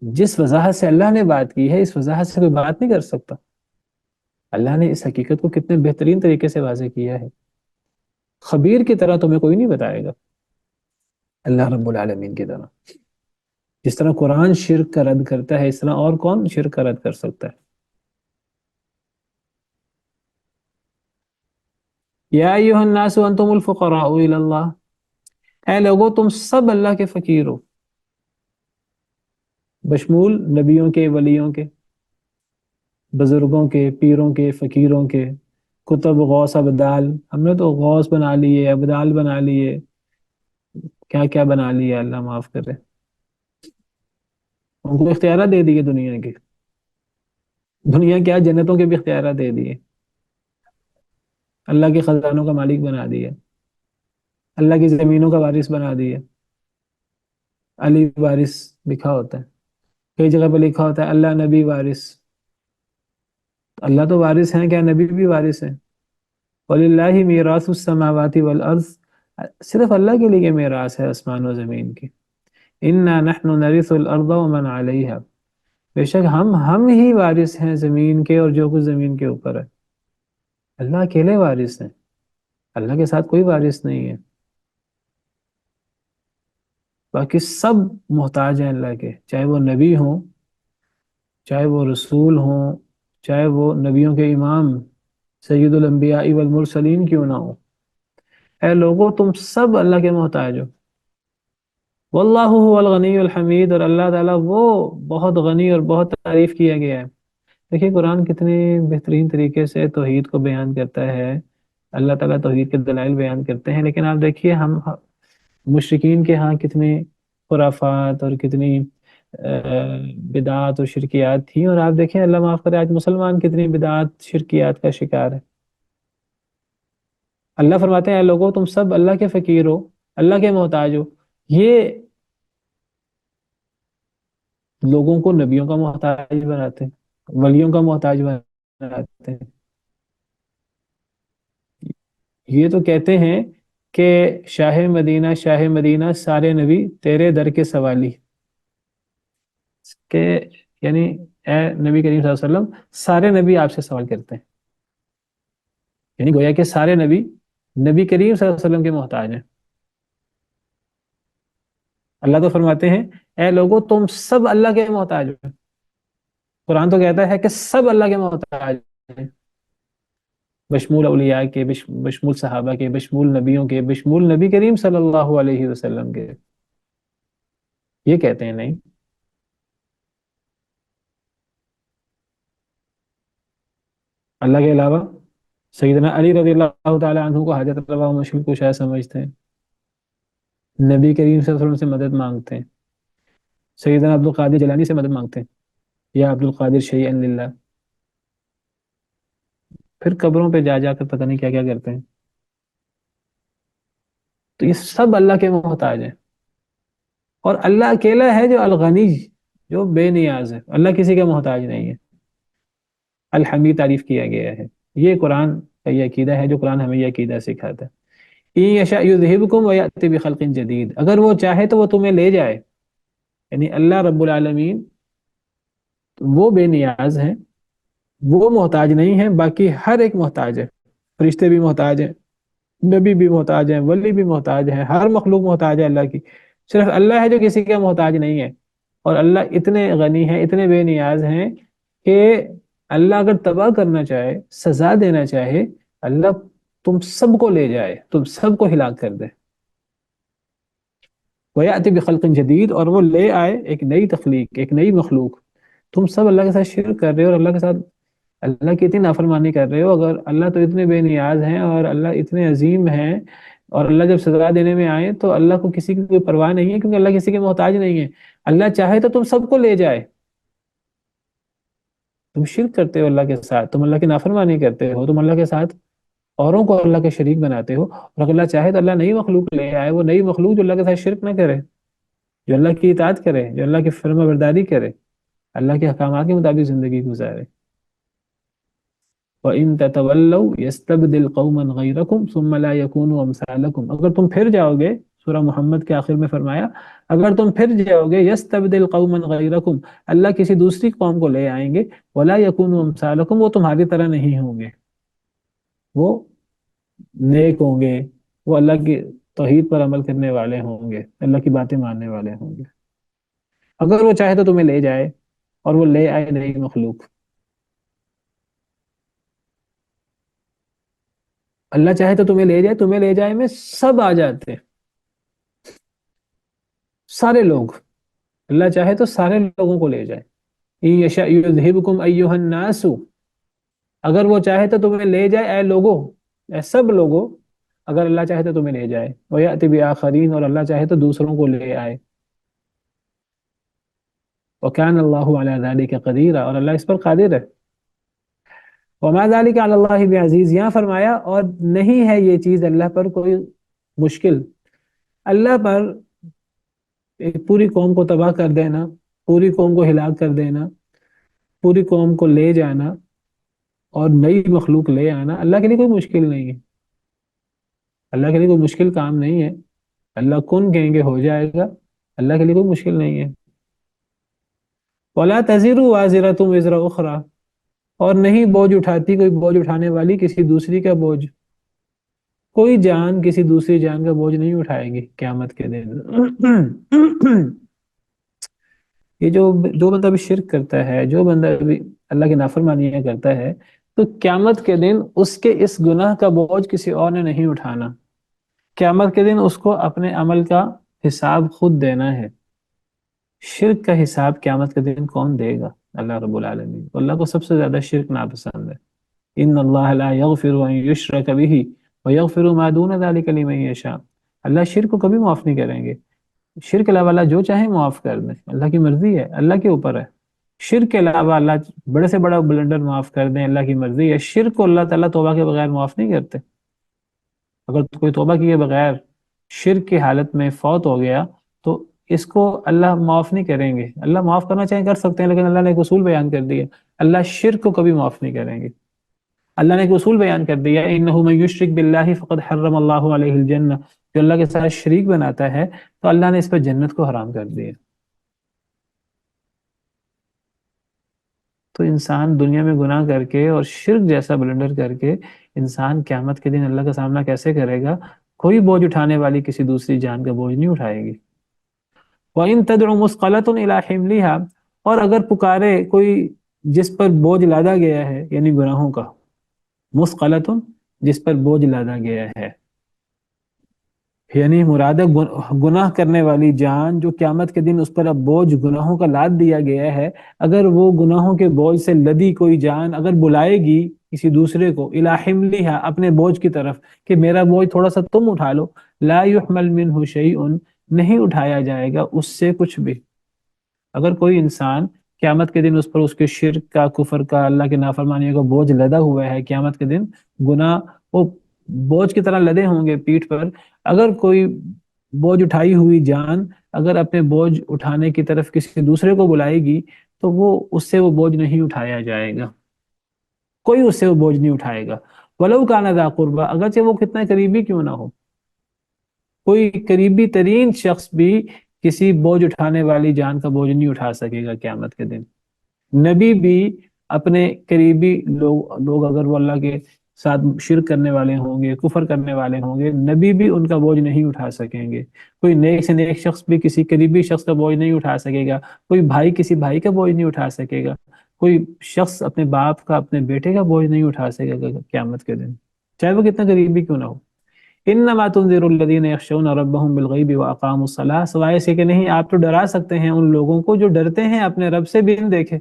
جس وضاحت سے اللہ نے بات کی ہے اس وضاحت سے کوئی بات نہیں کر سکتا۔ اللہ نے اس حقیقت کو کتنے بہترین طریقے سے واضح کیا ہے۔ خبیر کی طرح تمہیں کوئی نہیں بتائے گا، اللہ رب العالمین کی طرح۔ جس طرح قرآن شرک کا رد کرتا ہے اس طرح اور کون شرک کا رد کر سکتا ہے؟ یا ایھا الناس انتم الفقراء الی اللہ، اے لوگو تم سب اللہ کے فقیر ہو، بشمول نبیوں کے، ولیوں کے، بزرگوں کے، پیروں کے، فقیروں کے، کتب، غوث، ابدال۔ ہم نے تو غوث بنا لیے، ابدال بنا لیے، کیا کیا بنا لیے، اللہ معاف کرے۔ ان کو اختیارات دے دیے دنیا کے، دنیا کیا جنتوں کے بھی اختیارات دے دیے، اللہ کے خزانوں کا مالک بنا دیا، اللہ کی زمینوں کا وارث بنا دیا۔ علی وارث لکھا ہوتا ہے، کئی جگہ پہ لکھا ہوتا ہے اللہ نبی وارث۔ اللہ تو وارث ہیں، کیا نبی بھی وارث ہیں؟ وَلِلَّهِ مِيرَاثُ السَّمَاوَاتِ وَالْأَرْضِ، صرف اللہ کے لیے میراث ہے آسمان و زمین کی۔ إِنَّا نَحْنُ نَرِثُ الْأَرْضَ وَمَنْ عَلَيْهَا، بے شک ہم ہی وارث ہیں زمین کے اور جو کچھ زمین کے اوپر ہے۔ اللہ اکیلے وارث ہیں، اللہ کے ساتھ کوئی وارث نہیں ہے، باقی سب محتاج ہیں اللہ کے، چاہے وہ نبی ہوں، چاہے وہ رسول ہوں، چاہے وہ نبیوں کے امام سید الانبیاء والمرسلین کیوں نہ ہو۔ اے لوگو تم سب اللہ کے محتاج ہو۔ واللہ هو الغنی الحمید، اور اللہ تعالیٰ وہ بہت غنی اور بہت تعریف کیا گیا ہے۔ دیکھیے قرآن کتنے بہترین طریقے سے توحید کو بیان کرتا ہے، اللہ تعالیٰ توحید کے دلائل بیان کرتے ہیں، لیکن آپ دیکھیے ہم مشرکین کے ہاں کتنی خرافات اور کتنی بدعات اور شرکیات تھیں، اور آپ دیکھیں اللہ معاف کرے آج مسلمان کتنی بدعات شرکیات کا شکار ہے۔ اللہ فرماتے ہیں اے لوگوں تم سب اللہ کے فقیر ہو، اللہ کے محتاج ہو۔ یہ لوگوں کو نبیوں کا محتاج بناتے ہیں، ولیوں کا محتاج بناتے ہیں۔ یہ تو کہتے ہیں کہ شاہ مدینہ سارے نبی تیرے در کے سوالی، کہ یعنی اے نبی کریم صلی اللہ علیہ وسلم سارے نبی آپ سے سوال کرتے ہیں، یعنی گویا کہ سارے نبی کریم صلی اللہ علیہ وسلم کے محتاج ہیں۔ اللہ تو فرماتے ہیں اے لوگو تم سب اللہ کے محتاج ہو۔ قرآن تو کہتا ہے کہ سب اللہ کے محتاج ہیں، بشمول اولیاء کے، بشمول صحابہ کے، بشمول نبیوں کے، بشمول نبی کریم صلی اللہ علیہ وسلم کے۔ یہ کہتے ہیں نہیں، اللہ کے علاوہ سیدنا علی رضی اللہ تعالیٰ عنہ کو حاجت روا و مشکل کشا سمجھتے ہیں، نبی کریم صلی اللہ علیہ وسلم سے مدد مانگتے ہیں، سیدنا عبد القادر جیلانی سے مدد مانگتے ہیں، یا عبد القادر شیئا للہ، پھر قبروں پہ جا جا کر پتہ نہیں کیا کیا کرتے ہیں. تو یہ سب اللہ کے محتاج ہیں، اور اللہ اکیلا ہے جو الغنی، جو بے نیاز ہے. اللہ کسی کا محتاج نہیں ہے. الحمید تعریف کیا گیا ہے. یہ قرآن کا یہ عقیدہ ہے جو قرآن ہمیں یہ عقیدہ سکھاتا ہے. إِن يَشَأْ يُذْهِبْكُمْ وَيَأْتِ بِخَلْقٍ جَدِيدٍ، اگر وہ چاہے تو وہ تمہیں لے جائے. یعنی اللہ رب العالمین وہ بے نیاز ہیں، وہ محتاج نہیں ہیں، باقی ہر ایک محتاج ہے. فرشتے بھی محتاج ہیں، نبی بھی محتاج ہیں، ولی بھی محتاج ہیں، ہر مخلوق محتاج ہے اللہ کی. صرف اللہ ہے جو کسی کا محتاج نہیں ہے. اور اللہ اتنے غنی ہیں، اتنے بے نیاز ہیں کہ اللہ اگر تباہ کرنا چاہے، سزا دینا چاہے، اللہ تم سب کو لے جائے، تم سب کو ہلاک کر دے. وَيَأْتِ بِخَلْقٍ جَدِيدٍ، اور وہ لے آئے ایک نئی تخلیق، ایک نئی مخلوق. تم سب اللہ کے ساتھ شرک کر رہے ہو، اور اللہ کے ساتھ اللہ کی اتنی نافرمانی کر رہے ہو. اگر اللہ تو اتنے بے نیاز ہیں اور اللہ اتنے عظیم ہیں، اور اللہ جب سزا دینے میں آئے تو اللہ کو کسی کی کوئی پرواہ نہیں ہے، کیونکہ اللہ کسی کے محتاج نہیں ہے. اللہ چاہے تو تم سب کو لے جائے. تم شرک کرتے ہو اللہ کے ساتھ، تم اللہ کی نافرمانی کرتے ہو، تم اللہ کے ساتھ اوروں کو اللہ کے شریک بناتے ہو. اور اگر اللہ چاہے تو اللہ نئی مخلوق لے آئے، وہ نئی مخلوق جو اللہ کے ساتھ شرک نہ کرے، جو اللہ کی اطاعت کرے، جو اللہ کی فرما برداری کرے، اللہ کے احکامات کے مطابق زندگی گزارے. وَإِن تَتَوَلَّوْا يَسْتَبْدِلْ قَوْمًا غَيْرَكُمْ ثُمَّ لَا يَكُونُوا أَمْثَالَكُمْ، اگر تم پھر جاؤ گے، سورہ محمد کے آخر میں فرمایا اگر تم پھر جاؤ گے، يَسْتَبْدِلْ قَوْمًا غَيْرَكُمْ، اللہ کسی دوسری قوم کو لے آئیں گے. وَلَا يَكُونُوا أَمْثَالَكُمْ، وہ تمہاری طرح نہیں ہوں گے، وہ نیک ہوں گے، وہ اللہ کی توحید پر عمل کرنے والے ہوں گے، اللہ کی باتیں ماننے والے ہوں گے. اگر وہ چاہے تو تمہیں لے جائے، اور وہ لے آئے نئی مخلوق. اللہ چاہے تو تمہیں لے جائے، تمہیں لے جائے میں سب آ جاتے ہیں، سارے لوگ. اللہ چاہے تو سارے لوگوں کو لے جائے. إِن يَشَأْ يُذْهِبْكُمْ أَيُّهَا النَّاسُ، اگر وہ چاہے تو تمہیں لے جائے اے لوگوں، اے سب لوگوں، اگر اللہ چاہے تو تمہیں لے جائے. وَيَأْتِ بِآخَرِينَ، اور اللہ چاہے تو دوسروں کو لے آئے. وَكَانَ اللَّهُ عَلَى ذَلِكَ قَدِيرًا، اور اللہ اس پر قادر ہے. وَمَا ذَلِكَ عَلَى اللَّهِ بِعَزِيزٍ، یہاں فرمایا اور نہیں ہے یہ چیز اللہ پر کوئی مشکل. اللہ پر ایک پوری قوم کو تباہ کر دینا، پوری قوم کو ہلاک کر دینا، پوری قوم کو لے جانا اور نئی مخلوق لے آنا، اللہ کے لیے کوئی مشکل نہیں ہے. اللہ کے لیے کوئی مشکل کام نہیں ہے. اللہ کن کہیں گے ہو جائے گا، اللہ کے لیے کوئی مشکل نہیں ہے. وَلَا تَزِرُ وَازِرَةٌ وِزْرَ أُخْرَى، اور نہیں بوجھ اٹھاتی کوئی بوجھ اٹھانے والی کسی دوسری کا بوجھ. کوئی جان کسی دوسری جان کا بوجھ نہیں اٹھائے گی قیامت کے دن. یہ جو بندہ بھی شرک کرتا ہے، جو بندہ بھی اللہ کی نافرمانیاں کرتا ہے، تو قیامت کے دن اس کے اس گناہ کا بوجھ کسی اور نے نہیں اٹھانا. قیامت کے دن اس کو اپنے عمل کا حساب خود دینا ہے. شرک کا حساب قیامت کے دن کون دے گا؟ اللہ رب العالمین. اللہ کو سب سے زیادہ شرک ناپسند ہے. ان اللہ لا یغفر ان یشرک بہ ویغفر ما دون ذلک لمن یشاء، اللہ شرک کو کبھی معاف نہیں کریں گے. شرک کے علاوہ اللہ جو چاہے معاف کر دیں، اللہ کی مرضی ہے، اللہ کے اوپر ہے. شرک کے علاوہ اللہ بڑے سے بڑا بلنڈر معاف کر دیں، اللہ کی مرضی ہے. شرک کو اللہ تعالیٰ توبہ کے بغیر معاف نہیں کرتے. اگر کوئی توبہ کیے بغیر شرک کی حالت میں فوت ہو گیا تو اس کو اللہ معاف نہیں کریں گے. اللہ معاف کرنا چاہیں کر سکتے ہیں، لیکن اللہ نے ایک اصول بیان کر دیا، اللہ شرک کو کبھی معاف نہیں کریں گے. اللہ نے ایک اصول بیان کر دیا، انہ من یشرک باللہ فقد حرم اللہ علیہ الجنہ، جو اللہ کے ساتھ شریک بناتا ہے تو اللہ نے اس پر جنت کو حرام کر دیا. تو انسان دنیا میں گناہ کر کے اور شرک جیسا بلنڈر کر کے انسان قیامت کے دن اللہ کا سامنا کیسے کرے گا؟ کوئی بوجھ اٹھانے والی کسی دوسری جان کا بوجھ نہیں اٹھائے گی. وَإِن تَدْعُ مُثْقَلَةٌ إِلَىٰ حِمْلِهَا، اور اگر پکارے کوئی جس پر بوجھ لادا گیا ہے، یعنی گناہوں کا، مثقلۃ جس پر بوجھ لادا گیا ہے، یعنی مراد گناہ کرنے والی جان جو قیامت کے دن اس پر اب بوجھ گناہوں کا لاد دیا گیا ہے. اگر وہ گناہوں کے بوجھ سے لدی کوئی جان اگر بلائے گی کسی دوسرے کو الی حملھا اپنے بوجھ کی طرف کہ میرا بوجھ تھوڑا سا تم اٹھا لو، لا یحمل منہ شیء نہیں اٹھایا جائے گا اس سے کچھ بھی۔ اگر کوئی انسان قیامت کے دن اس پر اس کے شرک کا، کفر کا، اللہ کے نافرمانیوں کا بوجھ لدا ہوا ہے، قیامت کے دن گناہ وہ بوجھ کی طرح لدے ہوں گے پیٹھ پر، اگر کوئی بوجھ اٹھائی ہوئی جان اگر اپنے بوجھ اٹھانے کی طرف کسی دوسرے کو بلائے گی تو وہ اس سے وہ بوجھ نہیں اٹھایا جائے گا، کوئی اس سے وہ بوجھ نہیں اٹھائے گا۔ وَلَوْ كَانَ ذَا قُرْبَىٰ اگرچہ وہ کتنا قریبی کیوں نہ ہو، کوئی قریبی ترین شخص بھی کسی بوجھ اٹھانے والی جان کا بوجھ نہیں اٹھا سکے گا قیامت کے دن۔ نبی بھی اپنے قریبی لوگ اگر وہ اللہ کے ساتھ شرک کرنے والے ہوں گے، کفر کرنے والے ہوں گے، نبی بھی ان کا بوجھ نہیں اٹھا سکیں گے۔ کوئی نیک سے نیک شخص بھی کسی قریبی شخص کا بوجھ نہیں اٹھا سکے گا، کوئی بھائی کسی بھائی کا بوجھ نہیں اٹھا سکے گا، کوئی شخص اپنے باپ کا، اپنے بیٹے کا بوجھ نہیں اٹھا سکے گا قیامت کے دن، چاہے وہ کتنا قریبی کیوں نہ ہو۔ انما تنذر الذین یخشون ربهم بالغیب واقاموا الصلاۃ، سوائے اس کہ نہیں آپ تو ڈرا سکتے ہیں ان لوگوں کو جو ڈرتے ہیں اپنے رب سے بن دیکھے،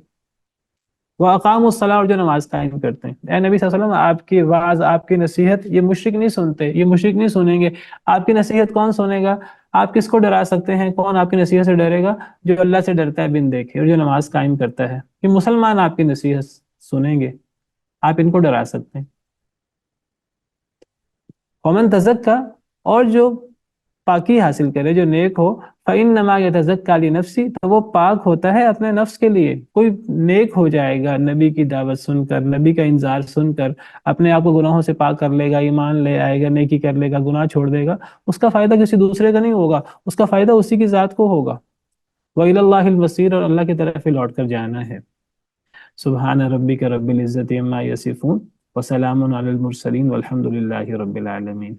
واقاموا الصلاۃ اور جو نماز قائم کرتے ہیں۔ اے نبی صلی اللہ علیہ وسلم آپ کی واعظ، آپ کی نصیحت یہ مشرک نہیں سنتے، یہ مشرک نہیں سنیں گے، آپ کی نصیحت کون سنے گا؟ آپ کس کو ڈرا سکتے ہیں؟ کون آپ کی نصیحت سے ڈرے گا؟ جو اللہ سے ڈرتا ہے بن دیکھے اور جو نماز قائم کرتا ہے، یہ مسلمان آپ کی نصیحت سنیں گے، آپ ان کو ڈرا سکتے ہیں۔ ومن تزکا اور جو پاکی حاصل کرے، جو نیک ہو، فإنما یتزکا لنفسی تو وہ پاک ہوتا ہے اپنے نفس کے لیے۔ کوئی نیک ہو جائے گا نبی کی دعوت سن کر، نبی کا انذار سن کر، اپنے آپ کو گناہوں سے پاک کر لے گا، ایمان لے آئے گا، نیکی کر لے گا، گناہ چھوڑ دے گا، اس کا فائدہ کسی دوسرے کا نہیں ہوگا، اس کا فائدہ اسی کی ذات کو ہوگا۔ وإلی اللہ المصیر اور اللہ کی طرف ہی لوٹ کر جانا ہے۔ سبحان ربک رب العزت عما یصفون وسلام علی المرسلین والحمد للہ رب العالمین۔